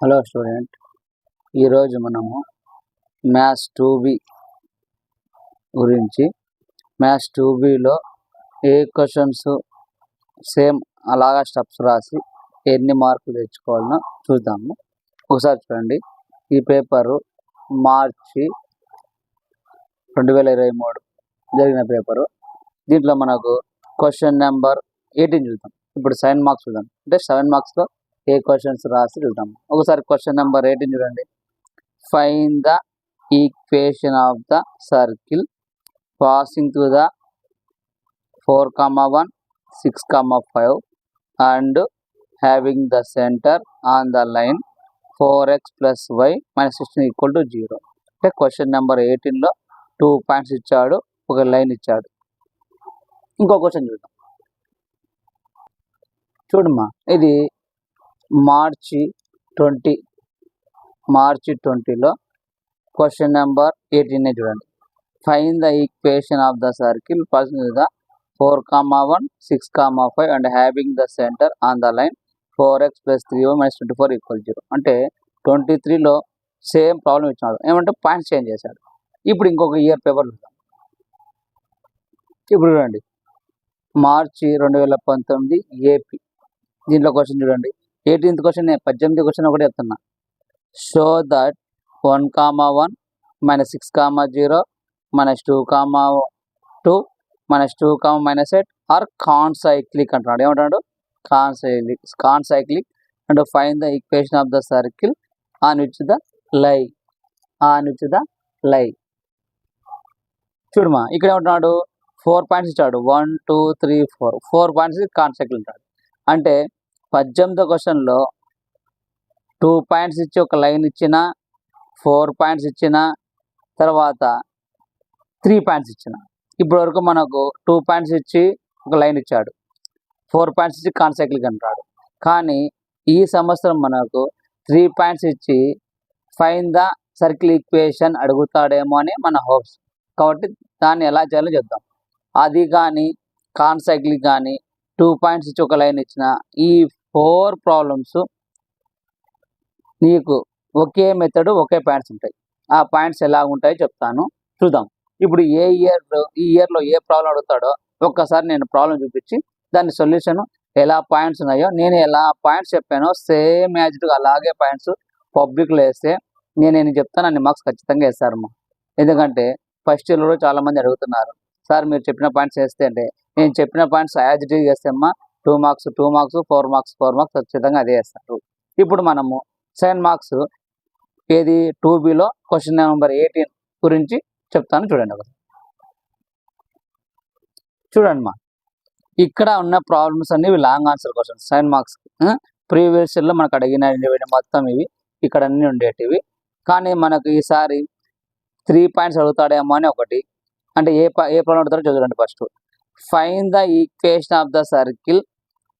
Hello student, ఈరోజు మనము maths 2B గురించి మ్యాథ్స్ 2Bలో ఏ క్వశ్చన్స్ సేమ్ అలాగా స్టెప్స్ రాసి ఎన్ని మార్కులు తెచ్చుకోవాలనో చూద్దాము. ఒకసారి చూడండి, ఈ పేపరు మార్చి 2023 జరిగిన పేపరు. దీంట్లో మనకు క్వశ్చన్ నెంబర్ 18 చూద్దాం. ఇప్పుడు 7 మార్క్స్ చూద్దాం, అంటే 7 మార్క్స్లో ఏ క్వశ్చన్స్ రాసి చూద్దాం. ఒకసారి క్వశ్చన్ నెంబర్ 18 చూడండి. Find the equation of the circle passing through the 4,1, 6,5 and having the centre on the line 4x + y - 16 = 0. అంటే క్వశ్చన్ నెంబర్ 18లో 2 పాయింట్స్ ఇచ్చాడు, ఒక లైన్ ఇచ్చాడు. ఇంకో క్వశ్చన్ చూద్దాం. చూడమ్మా, ఇది మార్చి 20లో క్వశ్చన్ నెంబర్ 18 చూడండి. Find the equation of the circle passing through the 4,1, 6,5 and having the centre on the line 4x + 3y - 24 = 0. అంటే 23లో సేమ్ ప్రాబ్లం ఇచ్చాడు, ఏమంటే పాయింట్స్ చేంజ్ చేశాడు. ఇప్పుడు ఇంకొక ఇయర్ పేపర్ చూద్దాం. ఇప్పుడు చూడండి, మార్చి 2019 ఏపీ. దీంట్లో క్వశ్చన్ చూడండి. 18th క్వశ్చన్, 18th క్వశ్చన్ ఒకటి చెప్తున్నా. షో దట్ 1,1 - 6,0 - 2,2 - 2, -8 ఆర్ కాన్సైక్లిక్ అంటున్నాడు. ఏమంటున్నాడు? Concyclic and find the equation of the circle on which the lie. చూడమా, ఇక్కడ ఏమంటున్నాడు? 4 పాయింట్స్ ఇచ్చాడు. 1, 2, 3, 4 పాయింట్స్ కాన్సైక్లిక్ అంటాడు. అంటే 18th క్వశ్చన్లో 2 పాయింట్స్ ఇచ్చి ఒక లైన్ ఇచ్చిన, 4 పాయింట్స్ ఇచ్చిన, తర్వాత 3 పాయింట్స్ ఇచ్చిన. ఇప్పటి వరకు మనకు 2 పాయింట్స్ ఇచ్చి ఒక లైన్ ఇచ్చాడు, 4 పాయింట్స్ ఇచ్చి కాన్సైక్లిక్ అంటాడు. కానీ ఈ సంవత్సరం మనకు 3 పాయింట్స్ ఇచ్చి ఫైండ్ ద సర్కిల్ ఈక్వేషన్ అడుగుతాడేమో అని మన హోప్స్. కాబట్టి దాన్ని ఎలా చేయాలో చెప్దాం. అది కానీ కాన్సైక్లిక్ కానీ 2 పాయింట్స్ ఇచ్చి ఒక లైన్ ఇచ్చిన, ఈ 4 ప్రాబ్లమ్స్ నీకు ఒకే మెథడ్, ఒకే పాయింట్స్ ఉంటాయి. ఆ పాయింట్స్ ఎలా ఉంటాయో చెప్తాను, చూద్దాం. ఇప్పుడు ఈ ఇయర్లో ఏ ప్రాబ్లం అడుగుతాడో ఒక్కసారి నేను ప్రాబ్లం చూపించి దాని సొల్యూషన్ ఎలా పాయింట్స్ ఉన్నాయో, నేను ఎలా పాయింట్స్ చెప్పానో సేమ్ యాజ్ ఇట్ అలాగే పాయింట్స్ పబ్లిక్లో వేస్తే నేను చెప్తాను, అన్ని మార్క్స్ ఖచ్చితంగా వేస్తారమ్మా. ఎందుకంటే ఫస్ట్ ఇయర్లో చాలామంది అడుగుతున్నారు, సార్ మీరు చెప్పిన పాయింట్స్ వేస్తే అంటే నేను చెప్పిన పాయింట్స్ యాజ్ ఇట్ వేస్తే అమ్మా 2 మార్క్స్, 4 మార్క్స్ ఖచ్చితంగా అదే వేస్తారు. ఇప్పుడు మనము 7 మార్క్స్ ఏది 2Bలో క్వశ్చన్ నెంబర్ 18 గురించి చెప్తాను. చూడండి ఒకసారి. చూడండి మా, ఇక్కడ ఉన్న ప్రాబ్లమ్స్ అన్ని long answer questions 7 marks. Previous ఇయర్లో మనకు అడిగిన మొత్తం ఇవి ఇక్కడ అన్ని ఉండేటివి. కానీ మనకు ఈసారి 3 పాయింట్స్ అడుగుతాడేమో అని ఒకటి. అంటే ఏ ప్రాబ్లం అడుగుతాడో చూడండి. First find the equation of the circle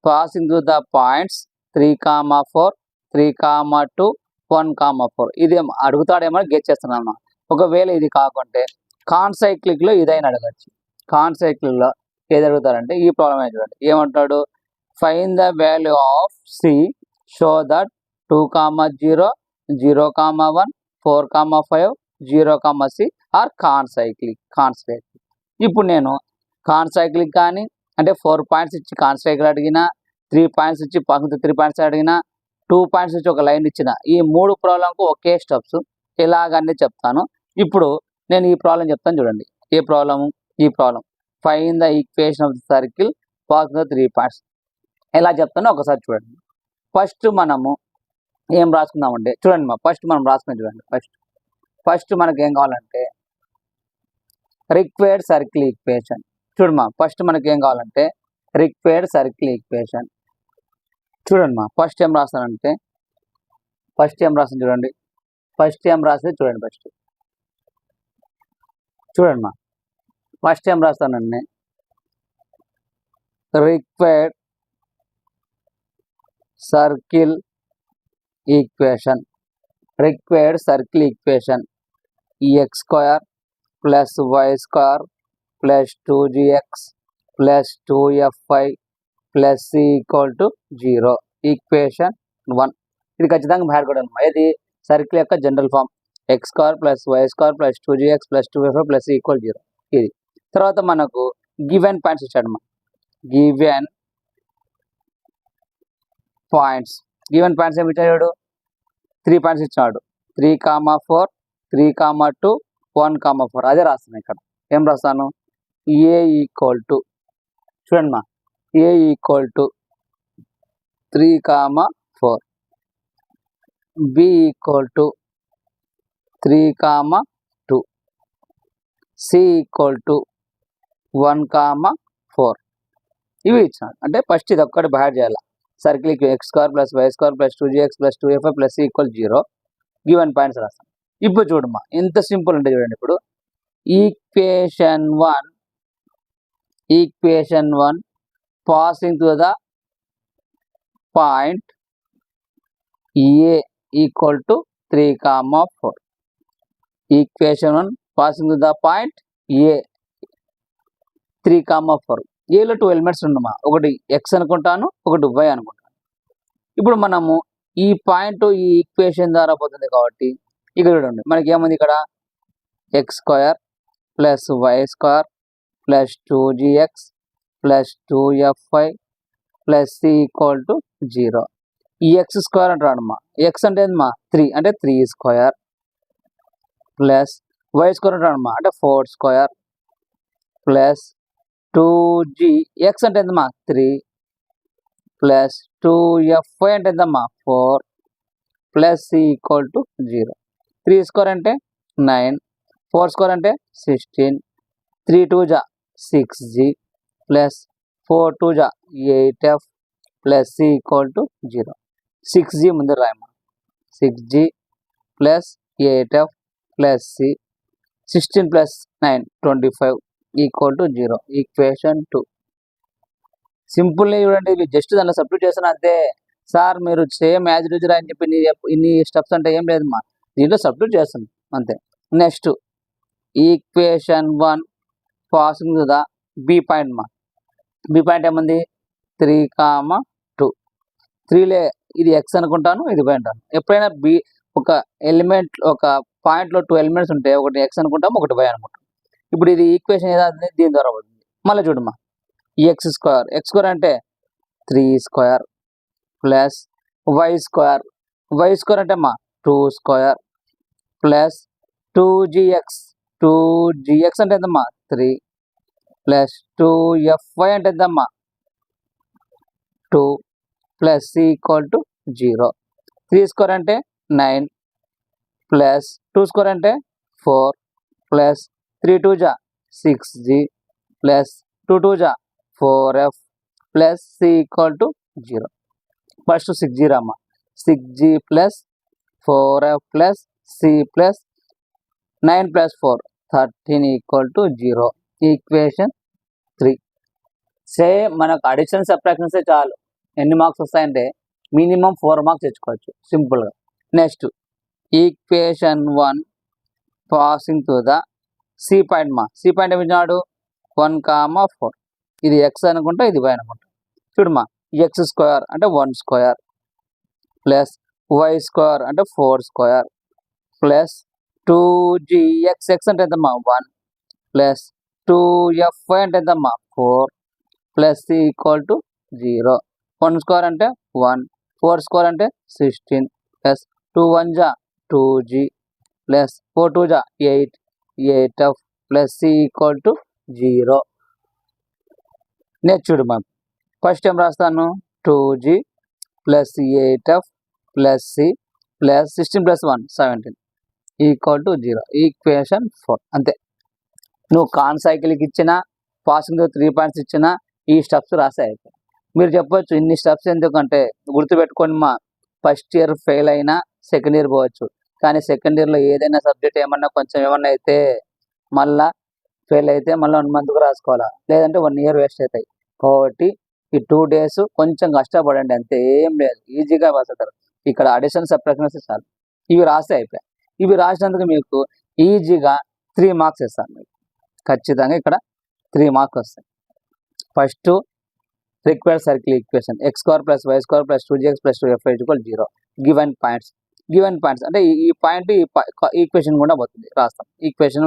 passing through the points 3,4, 3,2, 1,4. ఇది అడుగుతాడేమో గెస్ చేస్తున్నాను. ఒకవేళ ఇది కాకుంటే కాన్సైక్లిక్లో ఇదైనా అడగచ్చు. కాన్సైక్లిక్లో ఏది అడుగుతారంటే ఈ ప్రాబ్లం అయినా చూడండి. ఏమంటాడు? Find the value of C show that 2,0, 0,1, 4,5, 0,6 are concyclic. ఇప్పుడు నేను కాన్సైక్లిక్ కానీ అంటే 4 పాయింట్స్ ఇచ్చి కాన్సైక్లిక్ అడిగినా, 3 పాయింట్స్ ఇచ్చి 3 పాయింట్స్ అడిగినా, 2 పాయింట్స్ ఇచ్చి ఒక లైన్ ఇచ్చిన, ఈ 3 ప్రాబ్లంకు ఒకే స్టెప్స్ ఇలాగన్నీ చెప్తాను. ఇప్పుడు నేను ఈ ప్రాబ్లం చెప్తాను చూడండి. ఏ ప్రాబ్లము? ఈ problem find the equation of the circle passing the 3 points. ఎలా చెప్తానో ఒకసారి చూడండి. ఫస్ట్ మనము ఏం రాసుకుందామంటే చూడండి మా, ఫస్ట్ మనం రాసుకుని చూడండి. ఫస్ట్ మనకి ఏం కావాలంటే రిక్వైర్డ్ సర్కిల్ ఈక్వేషన్. చూడమ్మా, ఫస్ట్ మనకి ఏం కావాలంటే రిక్వైర్డ్ సర్కిల్ ఈక్వేషన్. చూడండి మా, ఫస్ట్ ఏం రాస్తానంటే చూడండి. ఫస్ట్ ఏం రాస్తే చూడండి. చూడండి మా, ఫస్ట్ ఏం రాస్తానండి, required circle equation. x² + y² + 2gx + 2fy + c = 0. Equation 1. ఇది ఖచ్చితంగా బయట కూడా అనమాట. ఇది సర్కిల్ యొక్క general form x square plus y square plus 2gx plus 2fy plus equal 0. ఇది తర్వాత మనకు గివెన్ పాయింట్స్ ఇచ్చాడు అన్నమాట. గివెన్ పాయింట్స్ ఏమి ఇచ్చాడు? 3 పాయింట్స్ ఇచ్చాడు. 3,4 3,2 1,4 అదే రాస్తాను ఇక్కడ. ఏం రాస్తాను? ఏ ఈక్వల్ టు చూడండి మా A equal to 3,4 B equal to 3,2 C equal to 1,4 ఇవి ఇచ్చాడు. అంటే ఫస్ట్ ఇది ఒక్కటి బయట చేయాలి. సర్కిల్కి x square plus y square plus 2gx plus 2fy plus equal 0 given points రాస్తాం. ఇప్పుడు చూడమ్మా ఎంత సింపుల్ ఉంటుంది చూడండి. ఇప్పుడు equation 1 passing to the point A equal to 3,4. Equation 1 passing to the point A 3,4. ఏలో 2 ఎలిమెంట్స్ ఉండమా, ఒకటి ఎక్స్ అనుకుంటాను, ఒకటి వై అనుకుంటాను. ఇప్పుడు మనము ఈ పాయింట్ ఈ ఈక్వేషన్ ద్వారా పోతుంది కాబట్టి ఇక్కడ చూడండి మనకి ఏముంది, ఇక్కడ x square plus y square plus 2gx plus 2fy plus c equal to 0. ఈ ఎక్స్ స్క్వేర్ అంటాడమ్మా. ఎక్స్ అంటే ఏంటమ్మా 3 అంటే 3 స్క్వేర్ ప్లస్ వై స్క్వేర్ అంటాడమ్మా అంటే 4 స్క్వేర్ ప్లస్ 2g ఎక్స్ అంటే ఎంతమ్మా 3 ప్లస్ 2fy అంటే ఎంతమ్మా 4 plus c equal to 0. 3 square అంటే 9, 4 స్క్వేర్ అంటే 16, 3 2 జా 6g ప్లస్ 4 2 జా 8f plus c equal to 0. 6g ముందు రాయమ్మా. 6g plus 8f plus c 16 plus 9 25 equal to 0. Equation 2 simple చూడండి. ఇవి జస్ట్ దాన్ని సబ్స్టిట్యూట్ చేస్తాను అంతే. సార్ మీరు సేమ్ యాజ్ ఇట్ ఈజ్ అని చెప్పి ఇన్ని స్టెప్స్ అంటే ఏం లేదమ్మా, దీంట్లో సబ్స్టిట్యూట్ చేస్తాను అంతే. Next equation 1 passing to the B point మా. బి పాయింట్ ఏముంది 3,2. 3లే ఇది ఎక్స్ అనుకుంటాను, ఇది వై అంటాను. ఎప్పుడైనా బి ఒక ఎలిమెంట్ ఒక పాయింట్లో 2 ఎలిమెంట్స్ ఉంటే ఒకటి ఎక్స్ అనుకుంటాము, ఒకటి వై అనుకుంటాం. ఇప్పుడు ఇది ఈక్వేషన్ ఏదైతే దీని ద్వారా అవుతుంది. మళ్ళీ చూడమ్మా ఎక్స్ స్క్వేర్ అంటే 3 స్క్వేర్ ప్లస్ వై స్క్వేర్ అంటే అమ్మా 2 స్క్వేర్ ప్లస్ 2gx అంటే ఎంతమ్మా 3 ప్లస్ 2fy అంటే ఎంతమ్మా 2 plus c equal to 0. 3 square అంటే 9 ప్లస్ 2 స్క్వేర్ అంటే 4 ప్లస్ 3 2 జా 6g ప్లస్ 2 2 జా 4f plus c equal to 0. First 6g రామ్మా. 6g plus 4f plus c plus 9 plus 4 13 equal to 0. Equation 3. Same మనకు అడిషన్ సబ్ట్రాక్షన్స్ చాలు. ఎన్ని మార్క్స్ వస్తాయంటే minimum 4 marks తెచ్చుకోవచ్చు సింపుల్గా. Next equation 1 passing to the C point మా. C point ఏమి ఇచ్చినాడు 1,4. ఇది ఎక్స్ అనుకుంటా, ఇది వై అనుకుంటా. చూడమ్మా ఎక్స్ స్క్వేర్ అంటే 1 స్క్వేర్ ప్లస్ వై స్క్వేర్ అంటే 4 స్క్వేర్ ప్లస్ 2gx అంటే ఎంతమ్మా 1 ప్లస్ 2fy అంటే ఎంతమ్మా 4 plus c equal to 0. 1 square అంటే 1, 4 స్క్వేర్ అంటే 16 ప్లస్ 2 1 జా 2g ప్లస్ 4 2 జా 8f plus c equal to 0. Next చూడు మ్యామ్ ఫస్ట్ ఏం రాస్తాను 2g plus 8f plus c plus 16 plus 1 17 equal to 0. Equation 4 అంతే. నువ్వు కాన్ సైకిల్కి ఇచ్చినా పాసింగ్ 3 పాయింట్స్ ఇచ్చినా ఈ స్టెప్స్ రాసే అయిపోయి. మీరు చెప్పొచ్చు ఇన్ని స్టెప్స్ ఎందుకంటే గుర్తుపెట్టుకోండి మా, ఫస్ట్ ఇయర్ ఫెయిల్ అయినా సెకండ్ ఇయర్ పోవచ్చు. కానీ సెకండ్ ఇయర్లో ఏదైనా సబ్జెక్ట్ ఏమన్నా కొంచెం ఏమన్నా అయితే మళ్ళీ ఫెయిల్ అయితే మళ్ళీ 1 మంత్కు రాసుకోవాలా, లేదంటే 1 ఇయర్ వేస్ట్ అవుతాయి. కాబట్టి ఈ 2 days కొంచెం కష్టపడండి అంతే, ఏం లేదు, ఈజీగా రాస్తారు. ఇక్కడ అడిషన్ సబ్ట్రాక్షన్స్ చాలు, ఇవి రాస్తే అయిపోయాయి. ఇవి రాసినందుకు మీకు ఈజీగా 3 మార్క్స్ ఇస్తాను. మీకు ఖచ్చితంగా ఇక్కడ 3 మార్క్స్ వస్తాయి. First required circle equation x square plus y square plus 2gx plus 2fy = 0 given points అంటే ఈ పాయింట్ ఈ ఈక్వేషన్ కూడా పోతుంది, రాస్తాం ఈక్వేషన్.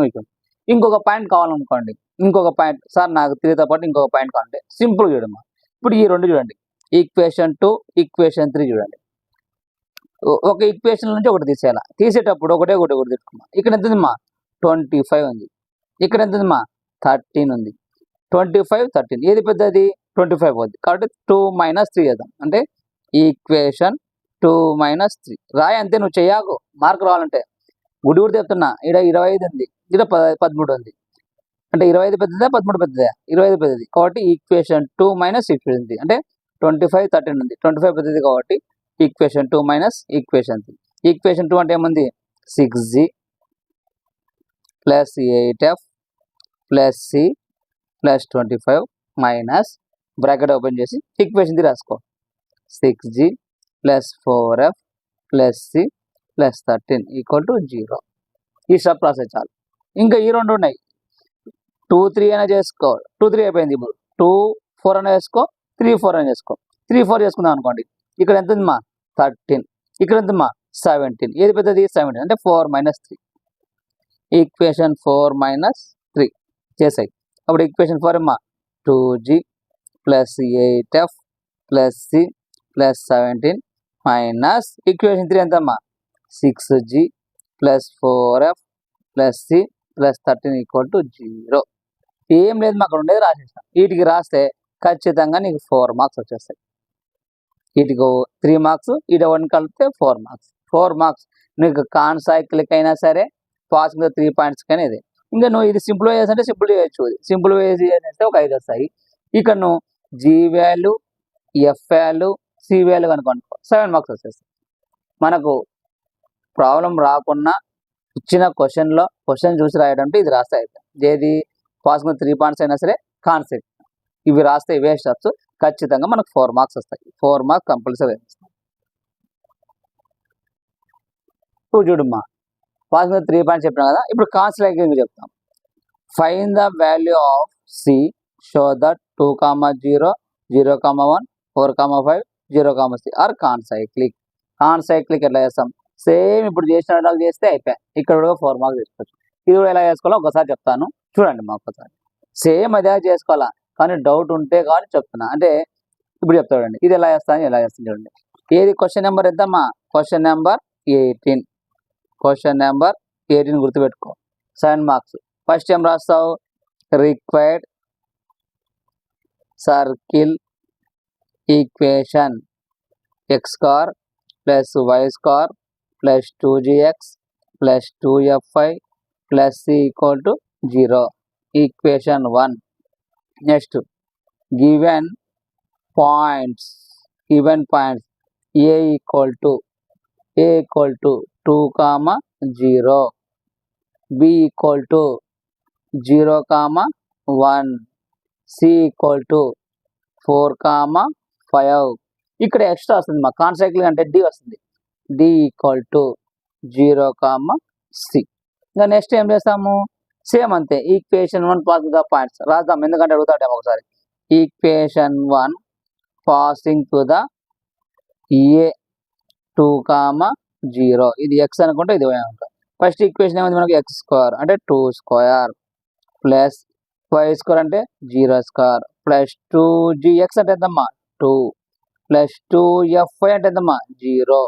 ఇంకొక పాయింట్ కావాలనుకోండి, ఇంకొక పాయింట్ సార్ నాకు 3తో పాటు ఇంకొక పాయింట్ కావాలంటే సింపుల్ చూడమ్మా. ఇప్పుడు ఈ రెండు చూడండి, ఈక్వేషన్ 2 ఈక్వేషన్ 3 చూడండి. ఒక ఈక్వేషన్ నుంచి ఒకటి తీసేయాలి, తీసేటప్పుడు ఒకటి తీసుకున్నాం. ఇక్కడ ఎంత ఉందమ్మా 25 ఉంది, ఇక్కడ ఎంత ఉందమ్మా 13 ఉంది. 25 13 ఏది పెద్దది 25 పోద్ది, కాబట్టి 2 - 3 చేద్దాం. అంటే ఈక్వేషన్ 2 - 3 రాయి, అంతే. నువ్వు చెయ్యాకు మార్క్ రావాలంటే. గుడి చెప్తున్నా, ఇక్కడ 25 ఉంది, ఇక్కడ 13 ఉంది. అంటే 25 పెద్దదా 13 పెద్దదా? 25 పెద్దది, కాబట్టి ఈక్వేషన్ 2 - ఈక్వేషన్ 3 అంటే 25 13 ఉంది, 25 పెద్దది కాబట్టి ఈక్వేషన్ 2 - ఈక్వేషన్ 3. ఈక్వేషన్ 2 అంటే ఏముంది 6g plus 8f plus c plus 25 minus bracket open చేసి ఈక్వేషన్ 3 రాసుకో. 6g plus 4f plus c plus 13 = 0. ఈ స్టెప్ రాసే చాలు. ఇంకా ఈ రెండు ఉన్నాయి, 2 3 అయినా చేసుకో, 2 3 అయిపోయింది. ఇప్పుడు 2 4 అయినా చేసుకో, 3 4 అయినా చేసుకో. 3 4 చేసుకుందాం అనుకోండి, ఇక్కడ ఎంత ఉందమ్మా 13, ఇక్కడ ఎంతమ్మా 17. ఏది పెద్దది 17 అంటే 4 - 3. ఈక్వేషన్ 4 - 3 చేసాయి. అప్పుడు ఈక్వేషన్ 4 అమ్మా 2g plus 8f plus c plus 17 minus equation 3 ఎంతమ్మా 6g plus 4f plus c plus 13 = 0. ఏం లేదు, అక్కడ ఉండేది రాసేస్తాం. వీటికి రాస్తే ఖచ్చితంగా నీకు 4 మార్క్స్ వచ్చేస్తాయి. వీటికి 3 మార్క్స్, ఇటు 1 కలిపితే 4 మార్క్స్. 4 మార్క్స్ నీకు కాన్ సైక్లిక్ అయినా సరే, పాసింగ్ 3 పాయింట్స్ కానీ ఇది. ఇంకా నువ్వు ఇది సింపుల్ వేస్ అంటే సింపుల్ చేయొచ్చు, సింపుల్ వేస్ చేస్తే ఒక 5 వస్తాయి. ఇక్కడ నువ్వు g value, f value, c value కనుక్కో 7 మార్క్స్ వచ్చేస్తాయి. మనకు ప్రాబ్లం రాకుండా ఇచ్చిన క్వశ్చన్ చూసి రాయడం అంటే ఇది రాస్తే అయిపోయింది. ఏది పాసింగ్ 3 పాయింట్స్ అయినా సరే, కాన్సెప్ట్ ఇవి రాస్తే ఇవే స్టెప్స్, ఖచ్చితంగా మనకు 4 మార్క్స్ వస్తాయి. 4 మార్క్స్ కంపల్సరీ వస్తాయి. ఇప్పుడు చూడమ్మా, పాసింగ్ 3 పాయింట్స్ చెప్పినా కదా, ఇప్పుడు కాన్సెప్ట్ చెప్తాం. Find the value of C show that 2, 0, 0, 1, 4, 5, 0, 6 are concyclic. Concyclic ఎట్లా చేస్తాం? సేమ్ ఇప్పుడు చేసిన చేస్తే అయిపోయాయి. ఇక్కడ కూడా 4 మార్క్స్ తీసుకోవచ్చు. ఇది కూడా ఎలా చేసుకోవాలో ఒకసారి చెప్తాను, చూడండి. మా ఒకసారి సేమ్ అదే చేసుకోవాలా, కానీ డౌట్ ఉంటే కానీ చెప్తున్నా. అంటే ఇప్పుడు చెప్తా చూడండి, ఇది ఎలా చేస్తాను చూడండి. ఏది క్వశ్చన్ నెంబర్ ఎంతమ్మా? Question number 18. క్వశ్చన్ నెంబర్ 18 గుర్తుపెట్టుకో, 7 మార్క్స్. ఫస్ట్ ఏం రాస్తావు? Required circle equation x square plus y square plus 2gx plus 2fy plus c = 0. Equation 1. Next given points a = 2, 0, b = 0, 1, c = 4, 5. ఇక్కడ ఎక్స్ట్రా వస్తుంది మా కాన్సైక్లిక్ అంటే d వస్తుంది, d = 0, c. ఇంకా next ఏం చేస్తాము? సేమ్ అంతే, ఈక్వేషన్ 1 పాసింగ్ ద పాయింట్స్ రాద్దాం, ఎందుకంటే అడుగుతాడేమో ఒకసారి. Equation 1 passing to the a 2, 0. ఇది x అనుకుంటే ఇది y అనుకుంటా. ఫస్ట్ ఈక్వేషన్ ఏమైంది మనకి? x స్క్వేర్ అంటే 2 స్క్వేర్ ప్లస్ y స్క్వేర్ అంటే 0 స్క్వేర్ ప్లస్ 2gx అంటే ఎంతమ్మా 2 ప్లస్ 2fy అంటే ఎంతమ్మా 0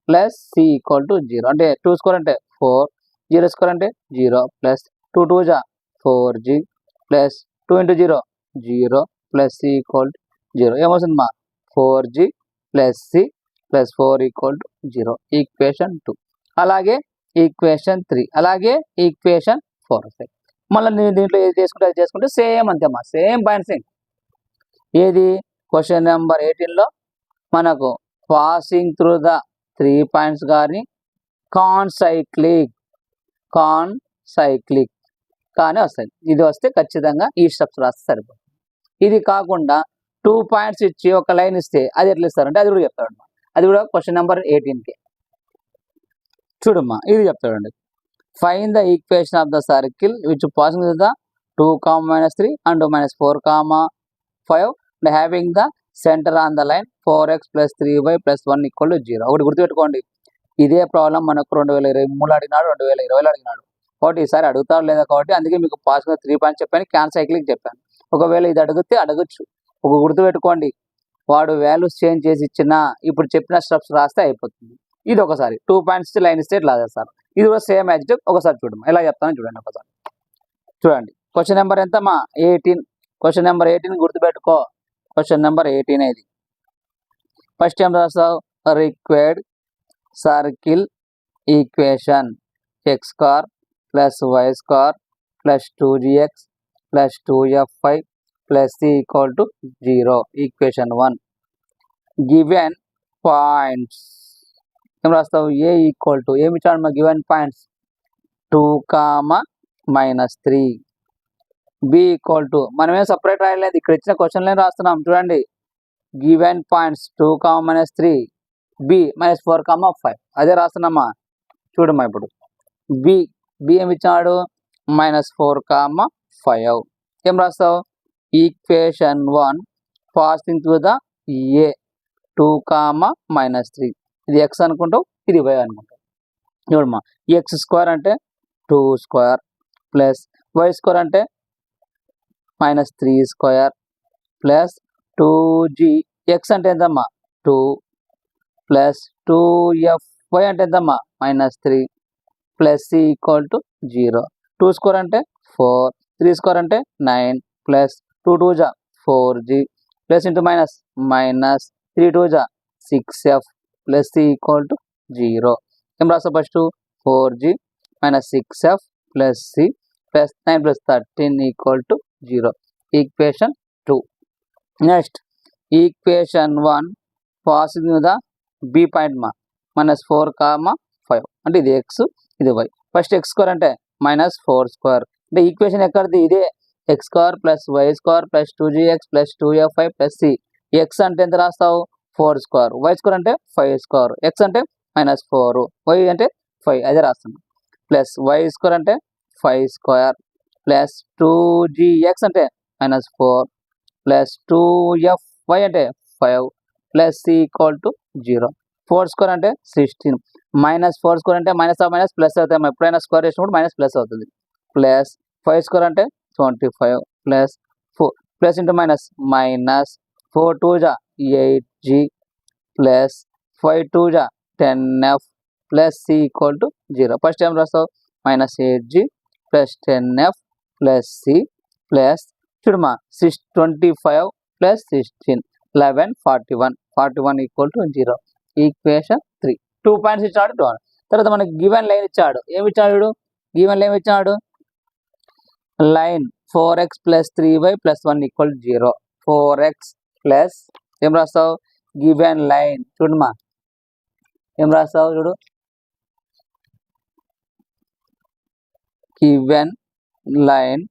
ప్లస్ c = 0. అంటే 2 స్క్వేర్ అంటే 4, 0 స్క్వేర్ అంటే 0 ప్లస్ 2 2 జా 4g plus 2 × 0 0 plus c = 0. ఏమవుతుందమ్మా 4g plus c plus 4 = 0. Equation 2. అలాగే ఈక్వేషన్ 3, అలాగే ఈక్వేషన్ 4 వస్తాయి. మళ్ళీ దీంట్లో ఏది చేసుకుంటే అది చేసుకుంటే సేమ్ అంతేమ్మా, సేమ్ పాయింట్స్. ఏది క్వశ్చన్ నెంబర్ 18లో మనకు పాసింగ్ త్రూ ద 3 పాయింట్స్ కానీ కాన్సైక్లిక్ కానీ వస్తాయి. ఇది వస్తే ఖచ్చితంగా ఈ స్టెప్స్ రాస్తే సరిపోతుంది. ఇది కాకుండా 2 పాయింట్స్ ఇచ్చి ఒక లైన్ ఇస్తే అది ఎట్లా ఇస్తారంటే అది కూడా చెప్తాడు. అది కూడా క్వశ్చన్ నెంబర్ 18కి చూడమ్మా, ఇది చెప్తాడండి. Find the equation of the circle which passing the 2, -3 and -4, 5 and having the centre on the line 4x + 3y + 1 = 0. ఒకటి గుర్తుపెట్టుకోండి, ఇదే ప్రాబ్లం మనకు 2023 అడిగినాడు, 2020లో అడిగినాడు. కాబట్టి ఈసారి అడుగుతాడు లేదా కాబట్టి అందుకే మీకు పాస్గా 3 పాయింట్స్ చెప్పాను, క్యాన్ సైక్లిక్ చెప్పాను. ఒకవేళ ఇది అడిగితే అడగచ్చు. ఒక గుర్తుపెట్టుకోండి, వాడు వాల్యూస్ చేంజ్ చేసి ఇచ్చినా ఇప్పుడు చెప్పిన స్టెప్స్ రాస్తే అయిపోతుంది. ఇది ఒకసారి 2 పాయింట్స్ లైన్ ఇస్తే ఇట్లా చేస్తారు. ఇది కూడా సేమ్ యాజ్ ఒకసారి చూడమ్మా, ఎలా చెప్తానో చూడండి ఒకసారి. చూడండి, క్వశ్చన్ నెంబర్ ఎంతమ్మా? 18. క్వశ్చన్ నెంబర్ 18 గుర్తుపెట్టుకో. క్వశ్చన్ నెంబర్ 18 ఇది. ఫస్ట్ ఏం రాస్తావు? Required circle equation x² + y² + 2gx + 2fy + c = 0. Equation 1. Given points ఏం రాస్తావు? ఏ ఈక్వల్ టు ఏమి ఇచ్చాడు మా given points? 2, -3. B equal to మనమేం సపరేట్ రాయలేదు, ఇక్కడ ఇచ్చిన క్వశ్చన్లే రాస్తున్నాం. చూడండి, గివెన్ పాయింట్స్ 2, -3, బి -4, 5 అదే రాస్తున్నామా? చూడమ్మా ఇప్పుడు బి ఏమి ఇచ్చాడు? -4, 5. ఏం రాస్తావు? ఈక్వేషన్ 1 పాసింగ్ త్రూ ద ఏ 2, -3. ఇది x అనుకుంటావు, ఇది y అనుకుంటావు. చూడమ్మా, x² అంటే 2² ప్లస్ y² అంటే -3² ప్లస్ 2g x అంటే ఎంతమ్మా? 2 ప్లస్ 2fy అంటే ఎంతమ్మా? -3 ప్లస్ c = 0. 2² అంటే 4, 3² అంటే 9 plus 2 2 4g plus into minus minus 3 2 6f plus c = 0. ఏం రాస్తావు? First 4g - 6f plus c plus 9 + 13 = 0. Equation 2. Next equation 1 passing the B point మా -4, 5 అంటే ఇది x, ఇది y. ఫస్ట్ x² అంటే -4² అంటే ఈక్వేషన్ ఎక్కడిది? ఇదే x² + y² + 2gx + 2fy + c. x అంటే ఎంత రాస్తావు? 4², y² అంటే 5², x అంటే -4, y అంటే 5 అదే రాస్తున్నాం. ప్లస్ y² అంటే 5² ప్లస్ 2gx అంటే -4 ప్లస్ 2fy అంటే 5 ప్లస్ c = 0. 4² అంటే 16, -4² అంటే మైనస్ ప్లస్ అవుతాయి. ఎప్పుడైనా స్క్వేర్ చేసినప్పుడు మైనస్ ప్లస్ అవుతుంది. ప్లస్ 5² అంటే 25 plus 4 plus into minus minus 4 2 8g plus 5 2 10f plus c = 0. First ఏం రాస్తావు? -8g plus 10f plus c plus చూడమ్మా 25 ప్లస్ 16 11 41 = 0. ఈక్వేషన్ 3. 2 పాయింట్స్ ఇచ్చాడు. తర్వాత మనకి గివెన్ లైన్ ఇచ్చాడు. ఏమి ఇచ్చాడు? గివెన్ లైన్ ఇచ్చాడు line 4x + 3y + 1 = 0. 4x plus ఏం రాస్తావు? గివెన్ లైన్ చూడమ్మా, ఏం రాస్తావు? చూడు, గివెన్ లైన్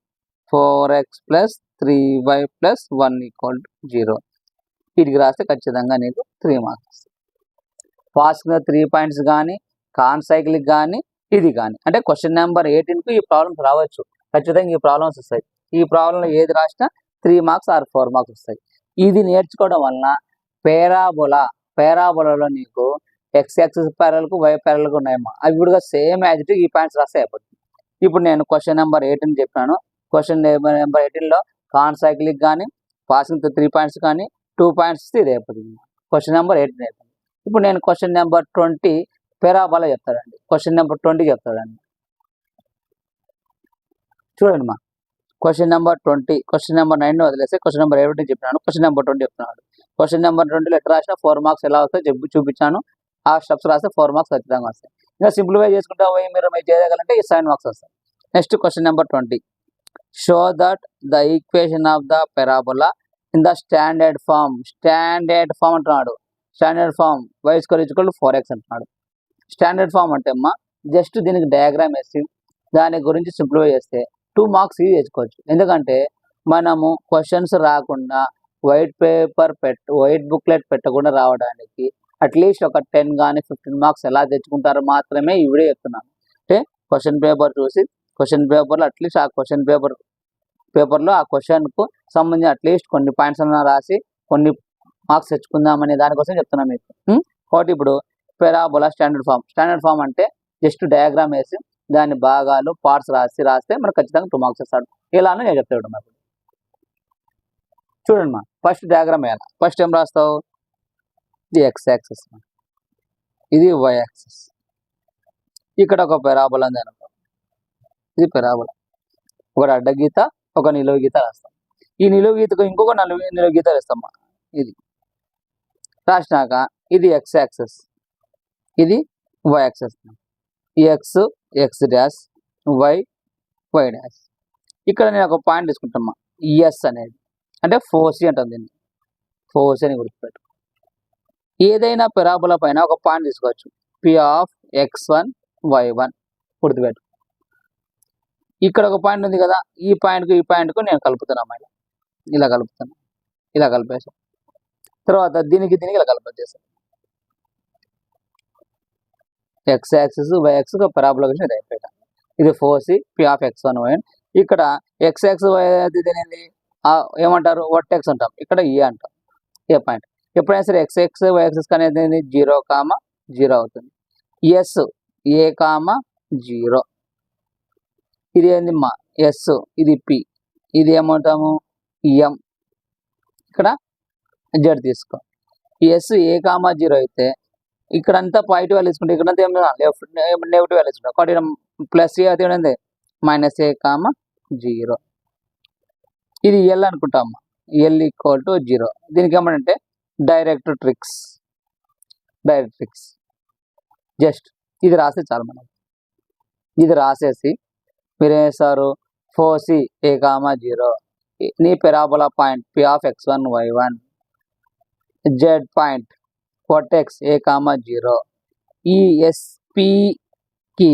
4x + 3y + 1 = 0. వీటికి రాస్తే ఖచ్చితంగా నీకు 3 మార్క్స్. పాస్గా 3 పాయింట్స్ కానీ, కాన్ సైక్లిక్ కానీ, ఇది కానీ అంటే క్వశ్చన్ నెంబర్ 18కు ఈ ప్రాబ్లమ్స్ రావచ్చు. ఖచ్చితంగా ఈ ప్రాబ్లమ్స్ వస్తాయి. ఈ ప్రాబ్లంలో ఏది రాసినా 3 మార్క్స్ ఆర్ 4 మార్క్స్ వస్తాయి. ఇది నేర్చుకోవడం వలన పేరాబోలాలో నీకు x యాక్సిస్ ప్యారల్కు y ప్యారల్కు ఉన్నాయమ్మా. అవి కూడా సేమ్ యాజ్ ఇట్ ఈ పాయింట్స్ రాస్తే అయిపోతుంది. ఇప్పుడు నేను క్వశ్చన్ నెంబర్ 18 చెప్పాను. క్వశ్చన్ నెంబర్ 18లో కాన్ సైక్లిక్ కానీ, పాసింగ్ 3 పాయింట్స్ కానీ, 2 పాయింట్స్ ఇది అయిపోతుంది. క్వశ్చన్ నెంబర్ 18 అయిపోతుంది. ఇప్పుడు నేను క్వశ్చన్ నెంబర్ 20 పేరాబోలా చెప్తాడండి. క్వశ్చన్ నెంబర్ 20 చెప్తాడండి. చూడండి మా క్వశ్చన్ నెంబర్ 20. క్వశ్చన్ నెంబర్ 9 వదిలేస్తే క్వశ్చన్ నెంబర్ 18 చెప్పినాను. క్వశ్చన్ నెంబర్ 20 చెప్తున్నాడు. క్వశ్చన్ నెంబర్ 20లో ఎట్లా రాసినా 4 మార్క్స్ ఎలా వస్తాయి చూపించాను. ఆ స్టెప్స్ రాస్తే 4 మార్క్స్ ఖచ్చితంగా వస్తాయి. ఇంకా సింప్లిఫై చేసుకుంటే మీరు చేయగలంటే ఈ 7 మార్క్స్ వస్తాయి. Next question number 20. Show that the equation of the parabola in the standard form అంటున్నాడు. స్టాండర్డ్ ఫామ్ y = 4x అంటున్నాడు. స్టాండర్డ్ ఫామ్ అంటే అమ్మా జస్ట్ దీనికి డయాగ్రామ్ వేసి దాని గురించి సింప్లిఫై చేస్తే 2 మార్క్స్ ఇది తెచ్చుకోవచ్చు. ఎందుకంటే మనము క్వశ్చన్స్ రాకుండా వైట్ బుక్లెట్ పెట్టకుండా రావడానికి అట్లీస్ట్ ఒక 10 కానీ 15 మార్క్స్ ఎలా తెచ్చుకుంటారో మాత్రమే ఈ వీడియో చెప్తున్నాను. అంటే క్వశ్చన్ పేపర్ చూసి క్వశ్చన్ పేపర్లో అట్లీస్ట్ ఆ క్వశ్చన్ పేపర్ పేపర్లో ఆ క్వశ్చన్కు సంబంధించి అట్లీస్ట్ కొన్ని పాయింట్స్ అన్న రాసి కొన్ని మార్క్స్ తెచ్చుకుందాం అనే దానికోసం చెప్తున్నాను మీకు. కాబట్టి ఇప్పుడు పెరాబోలా స్టాండర్డ్ ఫామ్ అంటే జస్ట్ డయాగ్రామ్ వేసి దాని భాగాలు పార్ట్స్ రాస్తే మనకు ఖచ్చితంగా 2 మార్క్స్ వస్తాడు. ఎలా అని నేను చెప్తాడు నాకు. చూడండి మా ఫస్ట్ డయాగ్రామ్ వేయాలి. ఫస్ట్ ఏం రాస్తావు, ఇది ఎక్స్ యాక్సిస్, ఇది వై యాక్సిస్. ఇక్కడ ఒక పెరాబోలా ఉంది అనుకో, ఇది పెరాబోలా. ఒకటి అడ్డ గీత, ఒక నిలువు గీత రాస్తాం. ఈ నిలువు గీతకు ఇంకొక నిలువు గీత వేస్తాం. ఇది రాసినాక ఇది ఎక్స్ యాక్సిస్, ఇది y axis. X x dash, y y dash. ఇక్కడ నేను ఒక పాయింట్ తీసుకుంటామా, ఎస్ అనేది అంటే ఫోర్సీ అంటుంది. దీన్ని ఫోర్సీ అని గుర్తుపెట్టు. ఏదైనా పెరాబోలా పైన ఒక పాయింట్ తీసుకోవచ్చు, పి ఆఫ్ x1 y1 గుర్తుపెట్టు. ఇక్కడ ఒక పాయింట్ ఉంది కదా, ఈ పాయింట్కు నేను కలుపుతున్నా అన్నమాట. ఇలా కలుపుతాను, ఇలా కలిపేసాను. తర్వాత దీనికి ఇలా కలిపేసాను. ఎక్స్ యాక్సిస్ వై యాక్సిస్ ఒక పెరాబోలా గురించి ఇది అయిపోయాను. ఇది foresee P of x1 y1. ఇక్కడ ఎక్స్ యాక్సిస్ వై అనేది ఏమంటారు, వర్టెక్స్ అంటాం. ఇక్కడ ఏ అంటాం, ఏ పాయింట్. ఎప్పుడైనా సరే ఎక్స్ ఎక్స్ వై యాక్సిస్ అనేది 0,0 అవుతుంది. ఎస్ ఏ కామా 0, ఇది ఏంది మా ఎస్, ఇది పి, ఇది ఏమంటాము ఎం. ఇక్కడ జెడ్ తీసుకో. ఎస్ ఏ కామా 0 అయితే ఇక్కడంతా పాజిటివ్ వాల్యూ తీసుకుంటే ఇక్కడంతా ఏం నెగిటివ్ వాల్యూ తీసుకుంటాం. కాబట్టి ప్లస్ ఏ అయితే ఏంటి మైనస్ ఏ కామా 0. ఇది ఎల్ అనుకుంటాము, ఎల్ ఈక్వల్ టు 0. దీనికి ఏమంటే డైరెక్ట్ ట్రిక్స్. జస్ట్ ఇది రాస్తే చాలు. మనం ఇది రాసేసి మీరు ఏం చేస్తారు, 4c a, 0 నీ parabola point P of x1 y1, Z point vertex a, 0. ఈ ఎస్పికి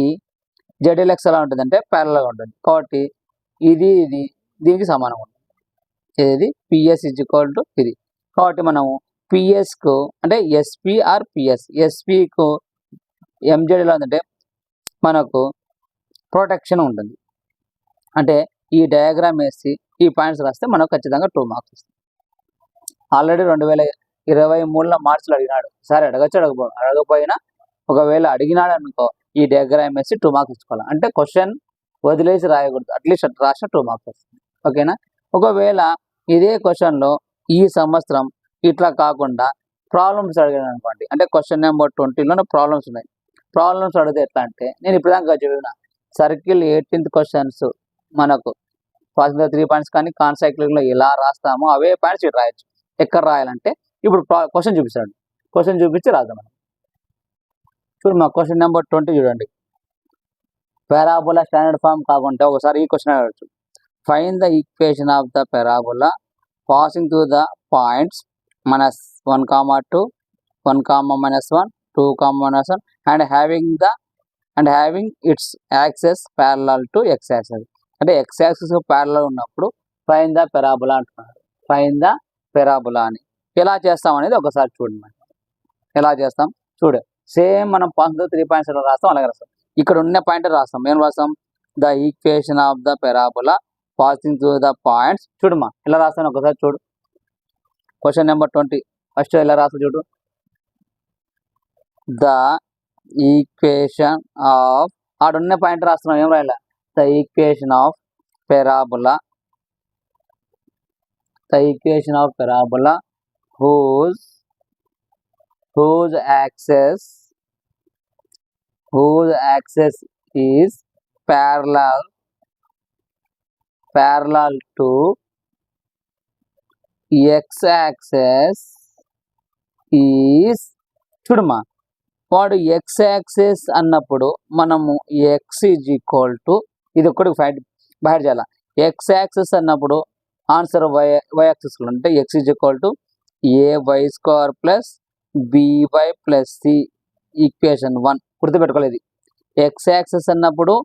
జెడ్ఎల్ఎక్స్ ఎలా ఉంటుంది అంటే ప్యారలల్గా ఉంటుంది. కాబట్టి ఇది దీనికి సమానంగా ఉంటుంది. ఇది పిఎస్ ఇజ్ ఈక్వల్ టు ఇది. కాబట్టి మనము పిఎస్కు అంటే ఎస్పి ఆర్ పిఎస్, ఎస్పికు ఎంజెడ్ ఎలా ఉందంటే మనకు ప్రొటెక్షన్ ఉంటుంది. అంటే ఈ డయాగ్రామ్ వేసి ఈ పాయింట్స్ రాస్తే మనకు ఖచ్చితంగా 2 మార్క్స్ వస్తాయి. ఆల్రెడీ 2023లో మార్చిలో అడిగినాడు. సరే అడగకపోయినా ఒకవేళ అడిగినాడు అనుకో, ఈ డయాగ్రామ్ వేసి 2 మార్క్స్ ఇచ్చుకోవాలి. అంటే క్వశ్చన్ వదిలేసి రాయకూడదు, అట్లీస్ట్ రాసిన 2 మార్క్స్ వస్తుంది. ఓకేనా. ఒకవేళ ఇదే క్వశ్చన్లో ఈ సంవత్సరం ఇట్లా కాకుండా ప్రాబ్లమ్స్ అడిగాను అనుకోండి, అంటే క్వశ్చన్ నెంబర్ 20లోనే ప్రాబ్లమ్స్ ఉన్నాయి. ప్రాబ్లమ్స్ అడిగితే ఎట్లా అంటే నేను ఇప్పటిదాకా చెప్పిన సర్కిల్ 18th క్వశ్చన్స్ మనకు పాసింగ్ 3 పాయింట్స్ కానీ కాన్సైక్లింగ్లో ఎలా రాస్తామో అవే పాయింట్స్ ఇక్కడ రాయొచ్చు. ఎక్కడ రాయాలంటే ఇప్పుడు క్వశ్చన్ చూపిస్తాడు, క్వశ్చన్ చూపించి రాద్దాం మనం. చూడు మా క్వశ్చన్ నెంబర్ 20 చూడండి. పారాబోలా స్టాండర్డ్ ఫామ్ కాకుండా ఒకసారి ఈ క్వశ్చన్ అడగచ్చు. Find the equation of the parabola passing through the points -1, 1, -1, 2, -1 and having its axis parallel to x axis. అంటే x axis ప్యారలల్ ఉన్నప్పుడు ఫైండ్ ద పారాబోలా అంటున్నారు. ఫైండ్ ద పారాబోలా అని ఎలా చేస్తాం అనేది ఒకసారి చూడండి. ఎలా చేస్తాం చూడు. సేమ్ మనం పాసింగ్ 3 పాయింట్స్ రాస్తాం, అలాగే రాస్తాం. ఇక్కడ ఉన్న పాయింట్ రాస్తాం. ఏం రాస్తాం, the equation of the parabola passing through the points. చూడమ్మా ఎలా రాస్తాను ఒకసారి చూడు. క్వశ్చన్ నెంబర్ 20 ఫస్ట్ ఎలా రాస్తా చూడు. ద ఈక్వేషన్ ఆఫ్ ఆడున్న పాయింట్ రాస్తున్నాం. ఏం రాయాల, the equation of parabola, the equation of parabola whose axis is parallel to x axis is. చూడమ్మా వాడు ఎక్స్ యాక్సిస్ అన్నప్పుడు మనము ఎక్స్ ఈజ్ ఈక్వల్ టు ఇది ఒక్కటి బయట చేయాలి. ఎక్స్ యాక్సిస్ అన్నప్పుడు ఆన్సర్ వై యాక్సిస్ అంటే x is equal to ay² plus by plus C equation 1 గుర్తుపెట్టుకోలేదు. ఎక్స్ యాక్సిస్ అన్నప్పుడు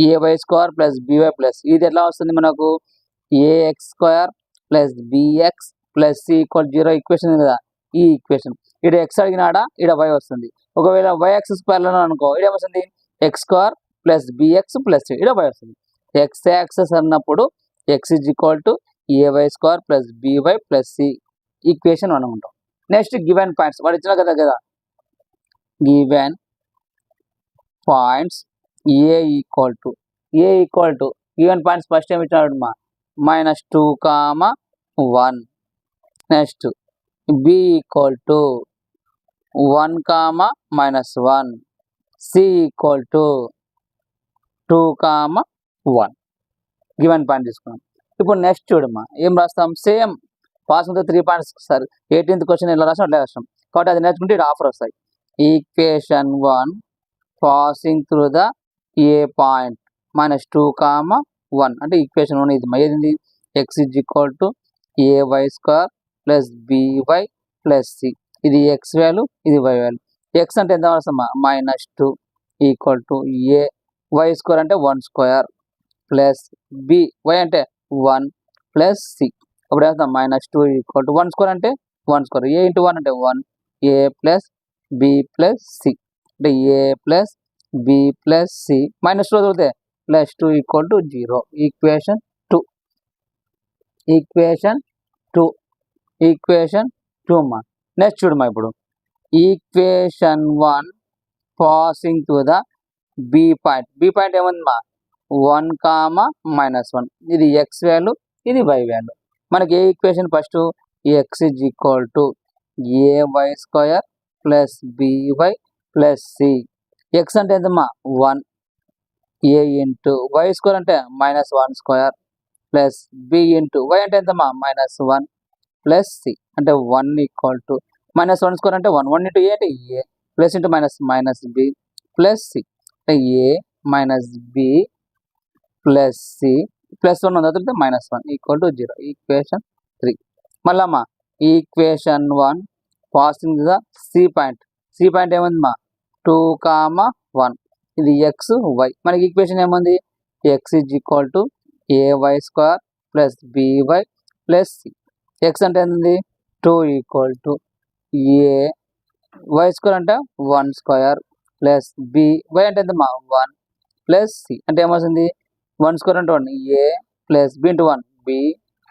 ay² ప్లస్ by ప్లస్ ఇది ఎట్లా వస్తుంది మనకు ax² plus bx plus c equal 0 equation కదా. ఈ ఈక్వేషన్ ఇక్కడ ఎక్స్ అడిగినాడా, ఇక్కడ వై వస్తుంది. ఒకవేళ వై యాక్సిస్ ప్యారలల్ అనుకో, ఇక్కడ ఏమొస్తుంది x² ప్లస్ bx ప్లస్ ఇక్కడ వై వస్తుంది. ఎక్స్ యాక్సిస్ అన్నప్పుడు x is equal to a y square plus b y plus C equation 1 ఉంటాం. నెక్స్ట్ గివెన్ పాయింట్స్ వాడు ఇచ్చిన కదా given points A equal to given points first ఏమి ఇచ్చినాడు మా -2, 1. Next b equal to 1, -1. c equal to 2, 1. Given point తీసుకున్నాం. ఇప్పుడు next చూడమ్మా ఏం రాస్తాం, same passing 3 points sir 18th question ఎలా రాస్తాం అట్లా రాస్తాం. కాబట్టి అది నేర్చుకుంటే ఇక్కడ ఆఫర్ వస్తాయి. Equation 1 passing through the A point -2, 1 అంటే ఈక్వేషన్ 1 ఇది ఏది x is equal to a y square plus b y plus C. ఇది ఎక్స్ వాల్యూ ఇది వై వాల్యూ. ఎక్స్ అంటే ఎంత వస్తామా -2 equal to A y square అంటే 1 స్క్వేర్ ప్లస్ బి వై అంటే 1 ప్లస్ సి. అప్పుడు వేస్తాం -2 ఈక్వల్ టు 1 స్క్వేర్ అంటే 1 స్క్వేర్ ఏ ఇంటూ 1 అంటే 1 A plus B plus C అంటే A plus B plus C -2 చదివితే +2 ఈక్వల్ టు 0. ఈక్వేషన్ 2 మా. నెక్స్ట్ చూడమ్మా ఇప్పుడు equation 1 passing to the B point ఏముంది మా 1, -1 ఇది ఎక్స్ వాల్యూ ఇది వై వాల్యూ. మనకి ఏ equation first x is equal to a y square plus b y plus C. X అంటే ఎంతమ్మా 1 ఏ ఇంటూ వై స్క్వేర్ అంటే -1 square plus B into y అంటే ఎంతమ్మా -1 ప్లస్ సి అంటే 1 ఈక్వల్ టు -1 స్క్వేర్ అంటే 1 ఇంటూ ఏ అంటే A plus into minus B plus C అంటే A minus B plus C +1 ఉంది -1 ఈక్వల్ టు 0. ఈక్వేషన్ 3. మళ్ళమ్మా equation 1 passing the C point ఏముంది మా 2, 1 ఇది ఎక్స్ వై. మనకి ఈక్వేషన్ ఏముంది x is equal to a y square plus b y plus C. X అంటే ఏంది 2 equal to A y square అంటే 1 స్క్వేర్ ప్లస్ బి వై అంటే ఎంత మా 1 ప్లస్ సి అంటే ఏమవుతుంది 1 స్క్వేర్ అంటే 1 A plus B into 1 B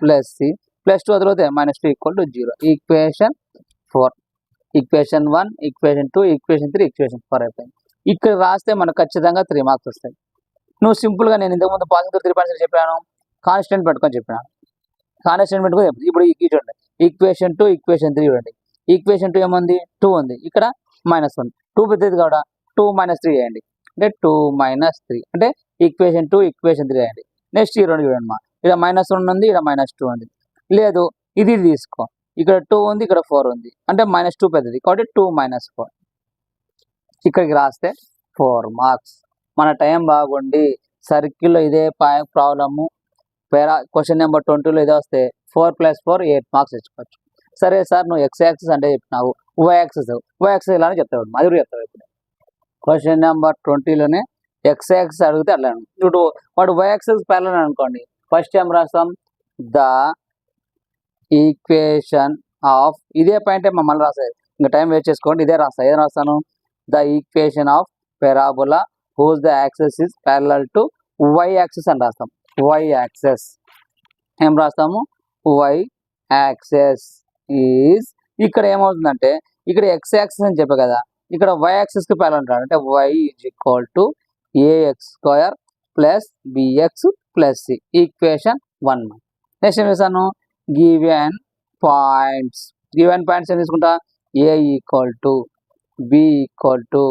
plus C +2 చదివితే -2 equal to 0. Equation 4. Equation 1 equation 2 equation 3 equation 4 అయిపోయింది. ఇక్కడ రాస్తే మనకు ఖచ్చితంగా 3 మార్క్స్ వస్తాయి. నువ్వు సింపుల్గా నేను ఇంతకుముందు పాసింగ్ 3 పాయింట్స్ చెప్పాను కాన్స్టెంట్ పెట్టుకొని చెప్పాను. కాన్స్టెంట్ పెట్టుకొని ఇప్పుడు ఈ చూడండి ఈక్వేషన్ 2 ఈక్వేషన్ 3 చూడండి. ఈక్వేషన్ 2 ఏముంది 2 ఉంది ఇక్కడ -1 2 పెద్దది కూడా 2 - 3 వేయండి అంటే 2 - 3 అంటే ఈక్వేషన్ 2 ఈక్వేషన్ 3 వేయండి. నెక్స్ట్ ఈ రెండు చూడండి మా ఇక్కడ -1 ఉంది ఇక్కడ -2 ఉంది. లేదు ఇది తీసుకో ఇక్కడ 2 ఉంది ఇక్కడ 4 ఉంది అంటే -2 పెద్దది కాబట్టి 2 - 4 ఇక్కడికి రాస్తే 4 మార్క్స్. మన టైం బాగుండి సర్కిల్లో ఇదే ప్రాబ్లము క్వశ్చన్ నెంబర్ 20లో ఇదే వస్తే 4 + 4 8 మార్క్స్ తెచ్చుకోవచ్చు. సరే సార్ నువ్వు ఎక్స్ యాక్సిస్ అంటే చెప్పినావు వై యాక్సిస్ ఇలానే చెప్తావు అది కూడా చెప్తావు. ఇప్పుడు క్వశ్చన్ నెంబర్ 20లోనే ఎక్స్ యాక్సిస్ అడిగితే అట్లా ఇప్పుడు వాడు వై యాక్సిస్ ప్యారలల్ అనుకోండి ఫస్ట్ టైం రాస్తాం ద ఈక్వేషన్ ఆఫ్ ఇదే పాయింటే మమ్మల్ని రాసేది ఇంకా టైం వేస్ట్ చేసుకోండి ఇదే రాస్తాను ఏం రాస్తాను the equation of parabola whose the axis is parallel to y axis అని రాస్తాం. వై యాక్సిస్ ఏం రాస్తాము వై యాక్సిస్ ఈజ్ ఇక్కడ ఏమవుతుందంటే ఇక్కడ ఎక్స్ యాక్సిస్ అని చెప్పే కదా ఇక్కడ వై యాక్సిస్ కి ప్యారలల్ అంటాడు అంటే y is equal to a x square plus b x plus C. Equation 1. Next ఏం చేస్తాను గివెన్ పాయింట్స్ ఏం తీసుకుంటా A equal to B equal to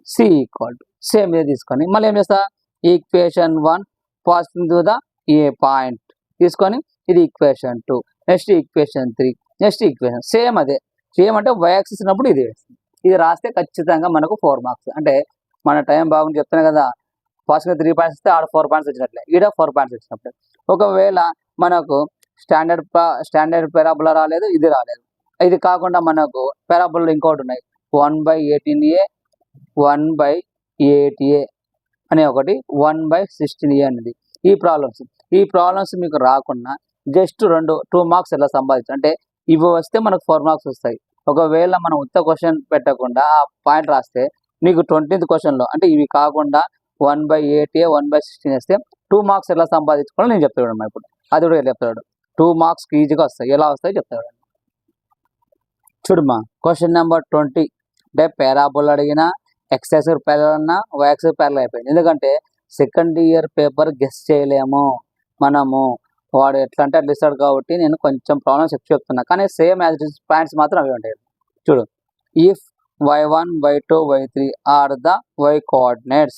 C equal to same ఇదే తీసుకొని మళ్ళీ ఏం చేస్తా equation 1 passing to the A point తీసుకొని ఇది equation 2 next equation 3 next equation same అదే సేమ్ అంటే వై యాక్సిస్ ఉన్నప్పుడు ఇది వేస్తుంది. ఇది రాస్తే ఖచ్చితంగా మనకు 4 మార్క్స్. అంటే మన టైం బాగుంది చెప్తాను కదా పాసింగ్ 3 పాయింట్స్ ఇస్తే ఆడ 4 పాయింట్స్ వచ్చినట్లే ఈడ 4 పాయింట్స్ వచ్చినప్పుడు. ఒకవేళ మనకు స్టాండర్డ్ పెరాబోలా రాలేదు ఇది రాలేదు ఇది కాకుండా మనకు పెరాబోలా ఇంకోటి ఉన్నాయి 1/18a 1/8a అనే ఒకటి 1/16a అనేది. ఈ ప్రాబ్లమ్స్ మీకు రాకుండా జస్ట్ 2 మార్క్స్ ఎలా సంపాదించు అంటే ఇవి వస్తే మనకు 4 మార్క్స్ వస్తాయి. ఒకవేళ మనం ఉత్త క్వశ్చన్ పెట్టకుండా ఆ పాయింట్ రాస్తే నీకు 20th క్వశ్చన్లో అంటే ఇవి కాకుండా 1/8a 1/16 వేస్తే 2 మార్క్స్ ఎలా సంపాదించుకోవాలో నేను చెప్తాడు అమ్మా. ఇప్పుడు అది కూడా చెప్తాడు. 2 మార్క్స్ ఈజీగా వస్తాయి. ఎలా వస్తాయి చెప్తాడు. చూడమ్మా, క్వశ్చన్ నెంబర్ 20 అంటే పారాబోలా అడిగినా, ఎక్సైజ్ ప్యారల్ అన్నా, వైఎక్స్ ప్యారల్ అయిపోయింది. ఎందుకంటే సెకండ్ ఇయర్ పేపర్ గెస్ చేయలేము మనము, వాడు ఎట్లా అంటే అట్లా ఇస్తాడు కాబట్టి నేను కొంచెం ప్రాబ్లమ్స్ ఎక్కువ చెప్తున్నా, కానీ same as it is points మాత్రం అవి ఉంటాయి. చూడు, if y1 y2 y3 are the y coordinates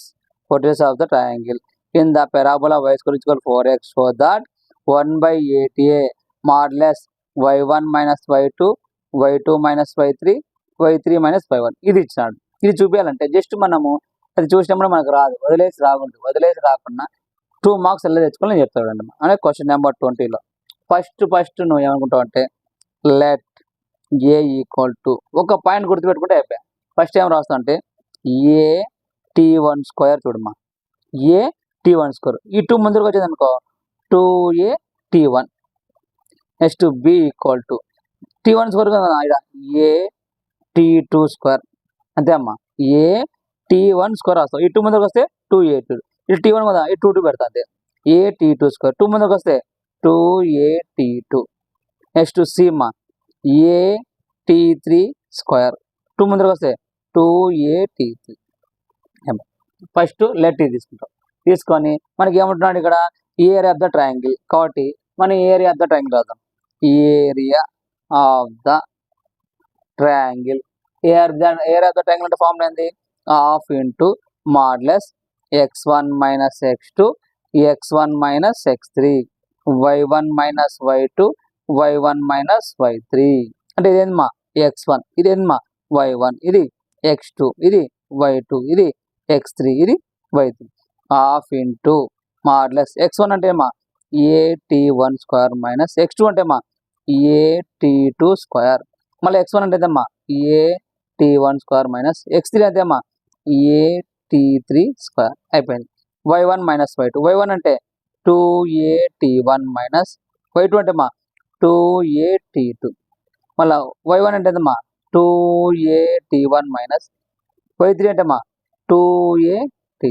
quadrants of the triangle in the parabola y square is equal to 4x, so that 1/8a modulus y1 minus y2 y2 minus y3 y3 minus y1 ఇది ఇచ్చినాడు. ఇది చూపించాలంటే just మనము అది చూసినప్పుడు మనకు రాదు, వదిలేసి రాకుండా 2 మార్క్స్ ఎలా తెచ్చుకోవాలి నేను చెప్తాడు అండి. అనే క్వశ్చన్ నెంబర్ 20లో ఫస్ట్ నువ్వు ఏమనుకుంటావు అంటే లెట్ ఏ ఈక్వల్ టు ఒక పాయింట్ గుర్తుపెట్టుకుంటే అయిపోయా. ఫస్ట్ ఏం రాస్తావు అంటే ఏ t1 స్క్వేర్. చూడమ్మా, ఏ t1 స్క్వేర్, ఈ 2 ముందుకు వచ్చేది అనుకో 2a t1. Next B equal to t1 square కదా ఇక్కడ ఏ t2 స్క్వేర్. అంతే అమ్మా, ఏ t1 స్క్వేర్ రాస్తావు. ఈ 2 ముందుకు వస్తే 2a2, ఇది t1 కదా, ఈ 2 పెడతా అంతే. ఏ t2 స్క్వేర్, 2 ముందుకు వస్తే 2at2. నెక్స్ట్ సి అమ్మా, ఏ t3 స్క్వేర్, 2 ముందుకు వస్తే 2at3. ఫస్ట్ లెట్ ఇది తీసుకుంటాం. తీసుకొని మనకి ఏమంటున్నాడు ఇక్కడ ఏరియా ఆఫ్ ద ట్రయాంగిల్, కాబట్టి మనం ఏరియా ఆఫ్ ద ట్రయాంగిల్ రాద్దాం. Area of the triangle, area of the triangle అంటే ఫార్ములా ఏంది? Half into మాడ్లెస్ x1 minus x2 x1 minus x3 y1 minus y2 y1 minus y3. అంటే ఇదేందమ్మా x1, ఇదేందమ్మా y1, ఇది x2, ఇది y2, ఇది x3, ఇది y3. Half into మాడ్లెస్ x1 అంటే ఏమా ఏ t1 square minus x2 అంటే ఏమా ఏ t2 స్క్వేర్, మళ్ళీ x1 అంటే ఏదమ్మా ఏ t1 స్క్వేర్ మైనస్ x3 అంటే ఏమా ఏ t3 స్క్వేర్. అయిపోయింది. y1 మైనస్ y2, y1 అంటే 2at1 మైనస్ y2 అంటే మా 2at2, మళ్ళీ y1 అంటే ఏదమ్మా 2at1 మైనస్ y3 అంటే మా 2at3.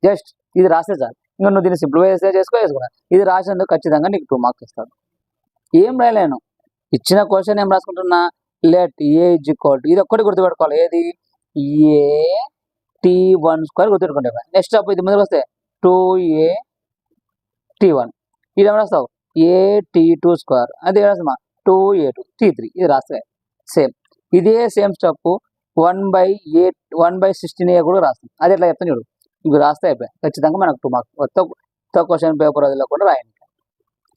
జస్ట్ ఇది రాసే చాలు. ఇంకా నువ్వు దీన్ని సింప్లిఫై వేసుకున్నా, ఇది రాసినందుకు ఖచ్చితంగా నీకు 2 మార్క్స్ ఇస్తాడు. ఏం రాయలేను, ఇచ్చిన క్వశ్చన్ ఏం రాసుకుంటున్నా let A is equal to, ఇది ఒక్కటి గుర్తుపెట్టుకోవాలి, ఏది ఏ t1 స్క్వేర్ గుర్తుపెట్టుకుంటే. నెక్స్ట్ అప్పుడు ఇది ముందుకు వస్తే 2at1, ఇది ఏం రాస్తావు ఏ t2 స్క్వేర్, అది ఏం రాస్తామా 2a2 t3, ఇది రాస్తే సేమ్. ఇదే సేమ్ స్టెప్ 1/16a కూడా రాస్తాం. అది ఎట్లా చెప్తాను చూడు, ఇవి రాస్తే అయిపోయాయి. ఖచ్చితంగా మనకు 2 మార్క్స్ కొత్త క్వశ్చన్ పేపర్ వదిలో కూడా రాయండి.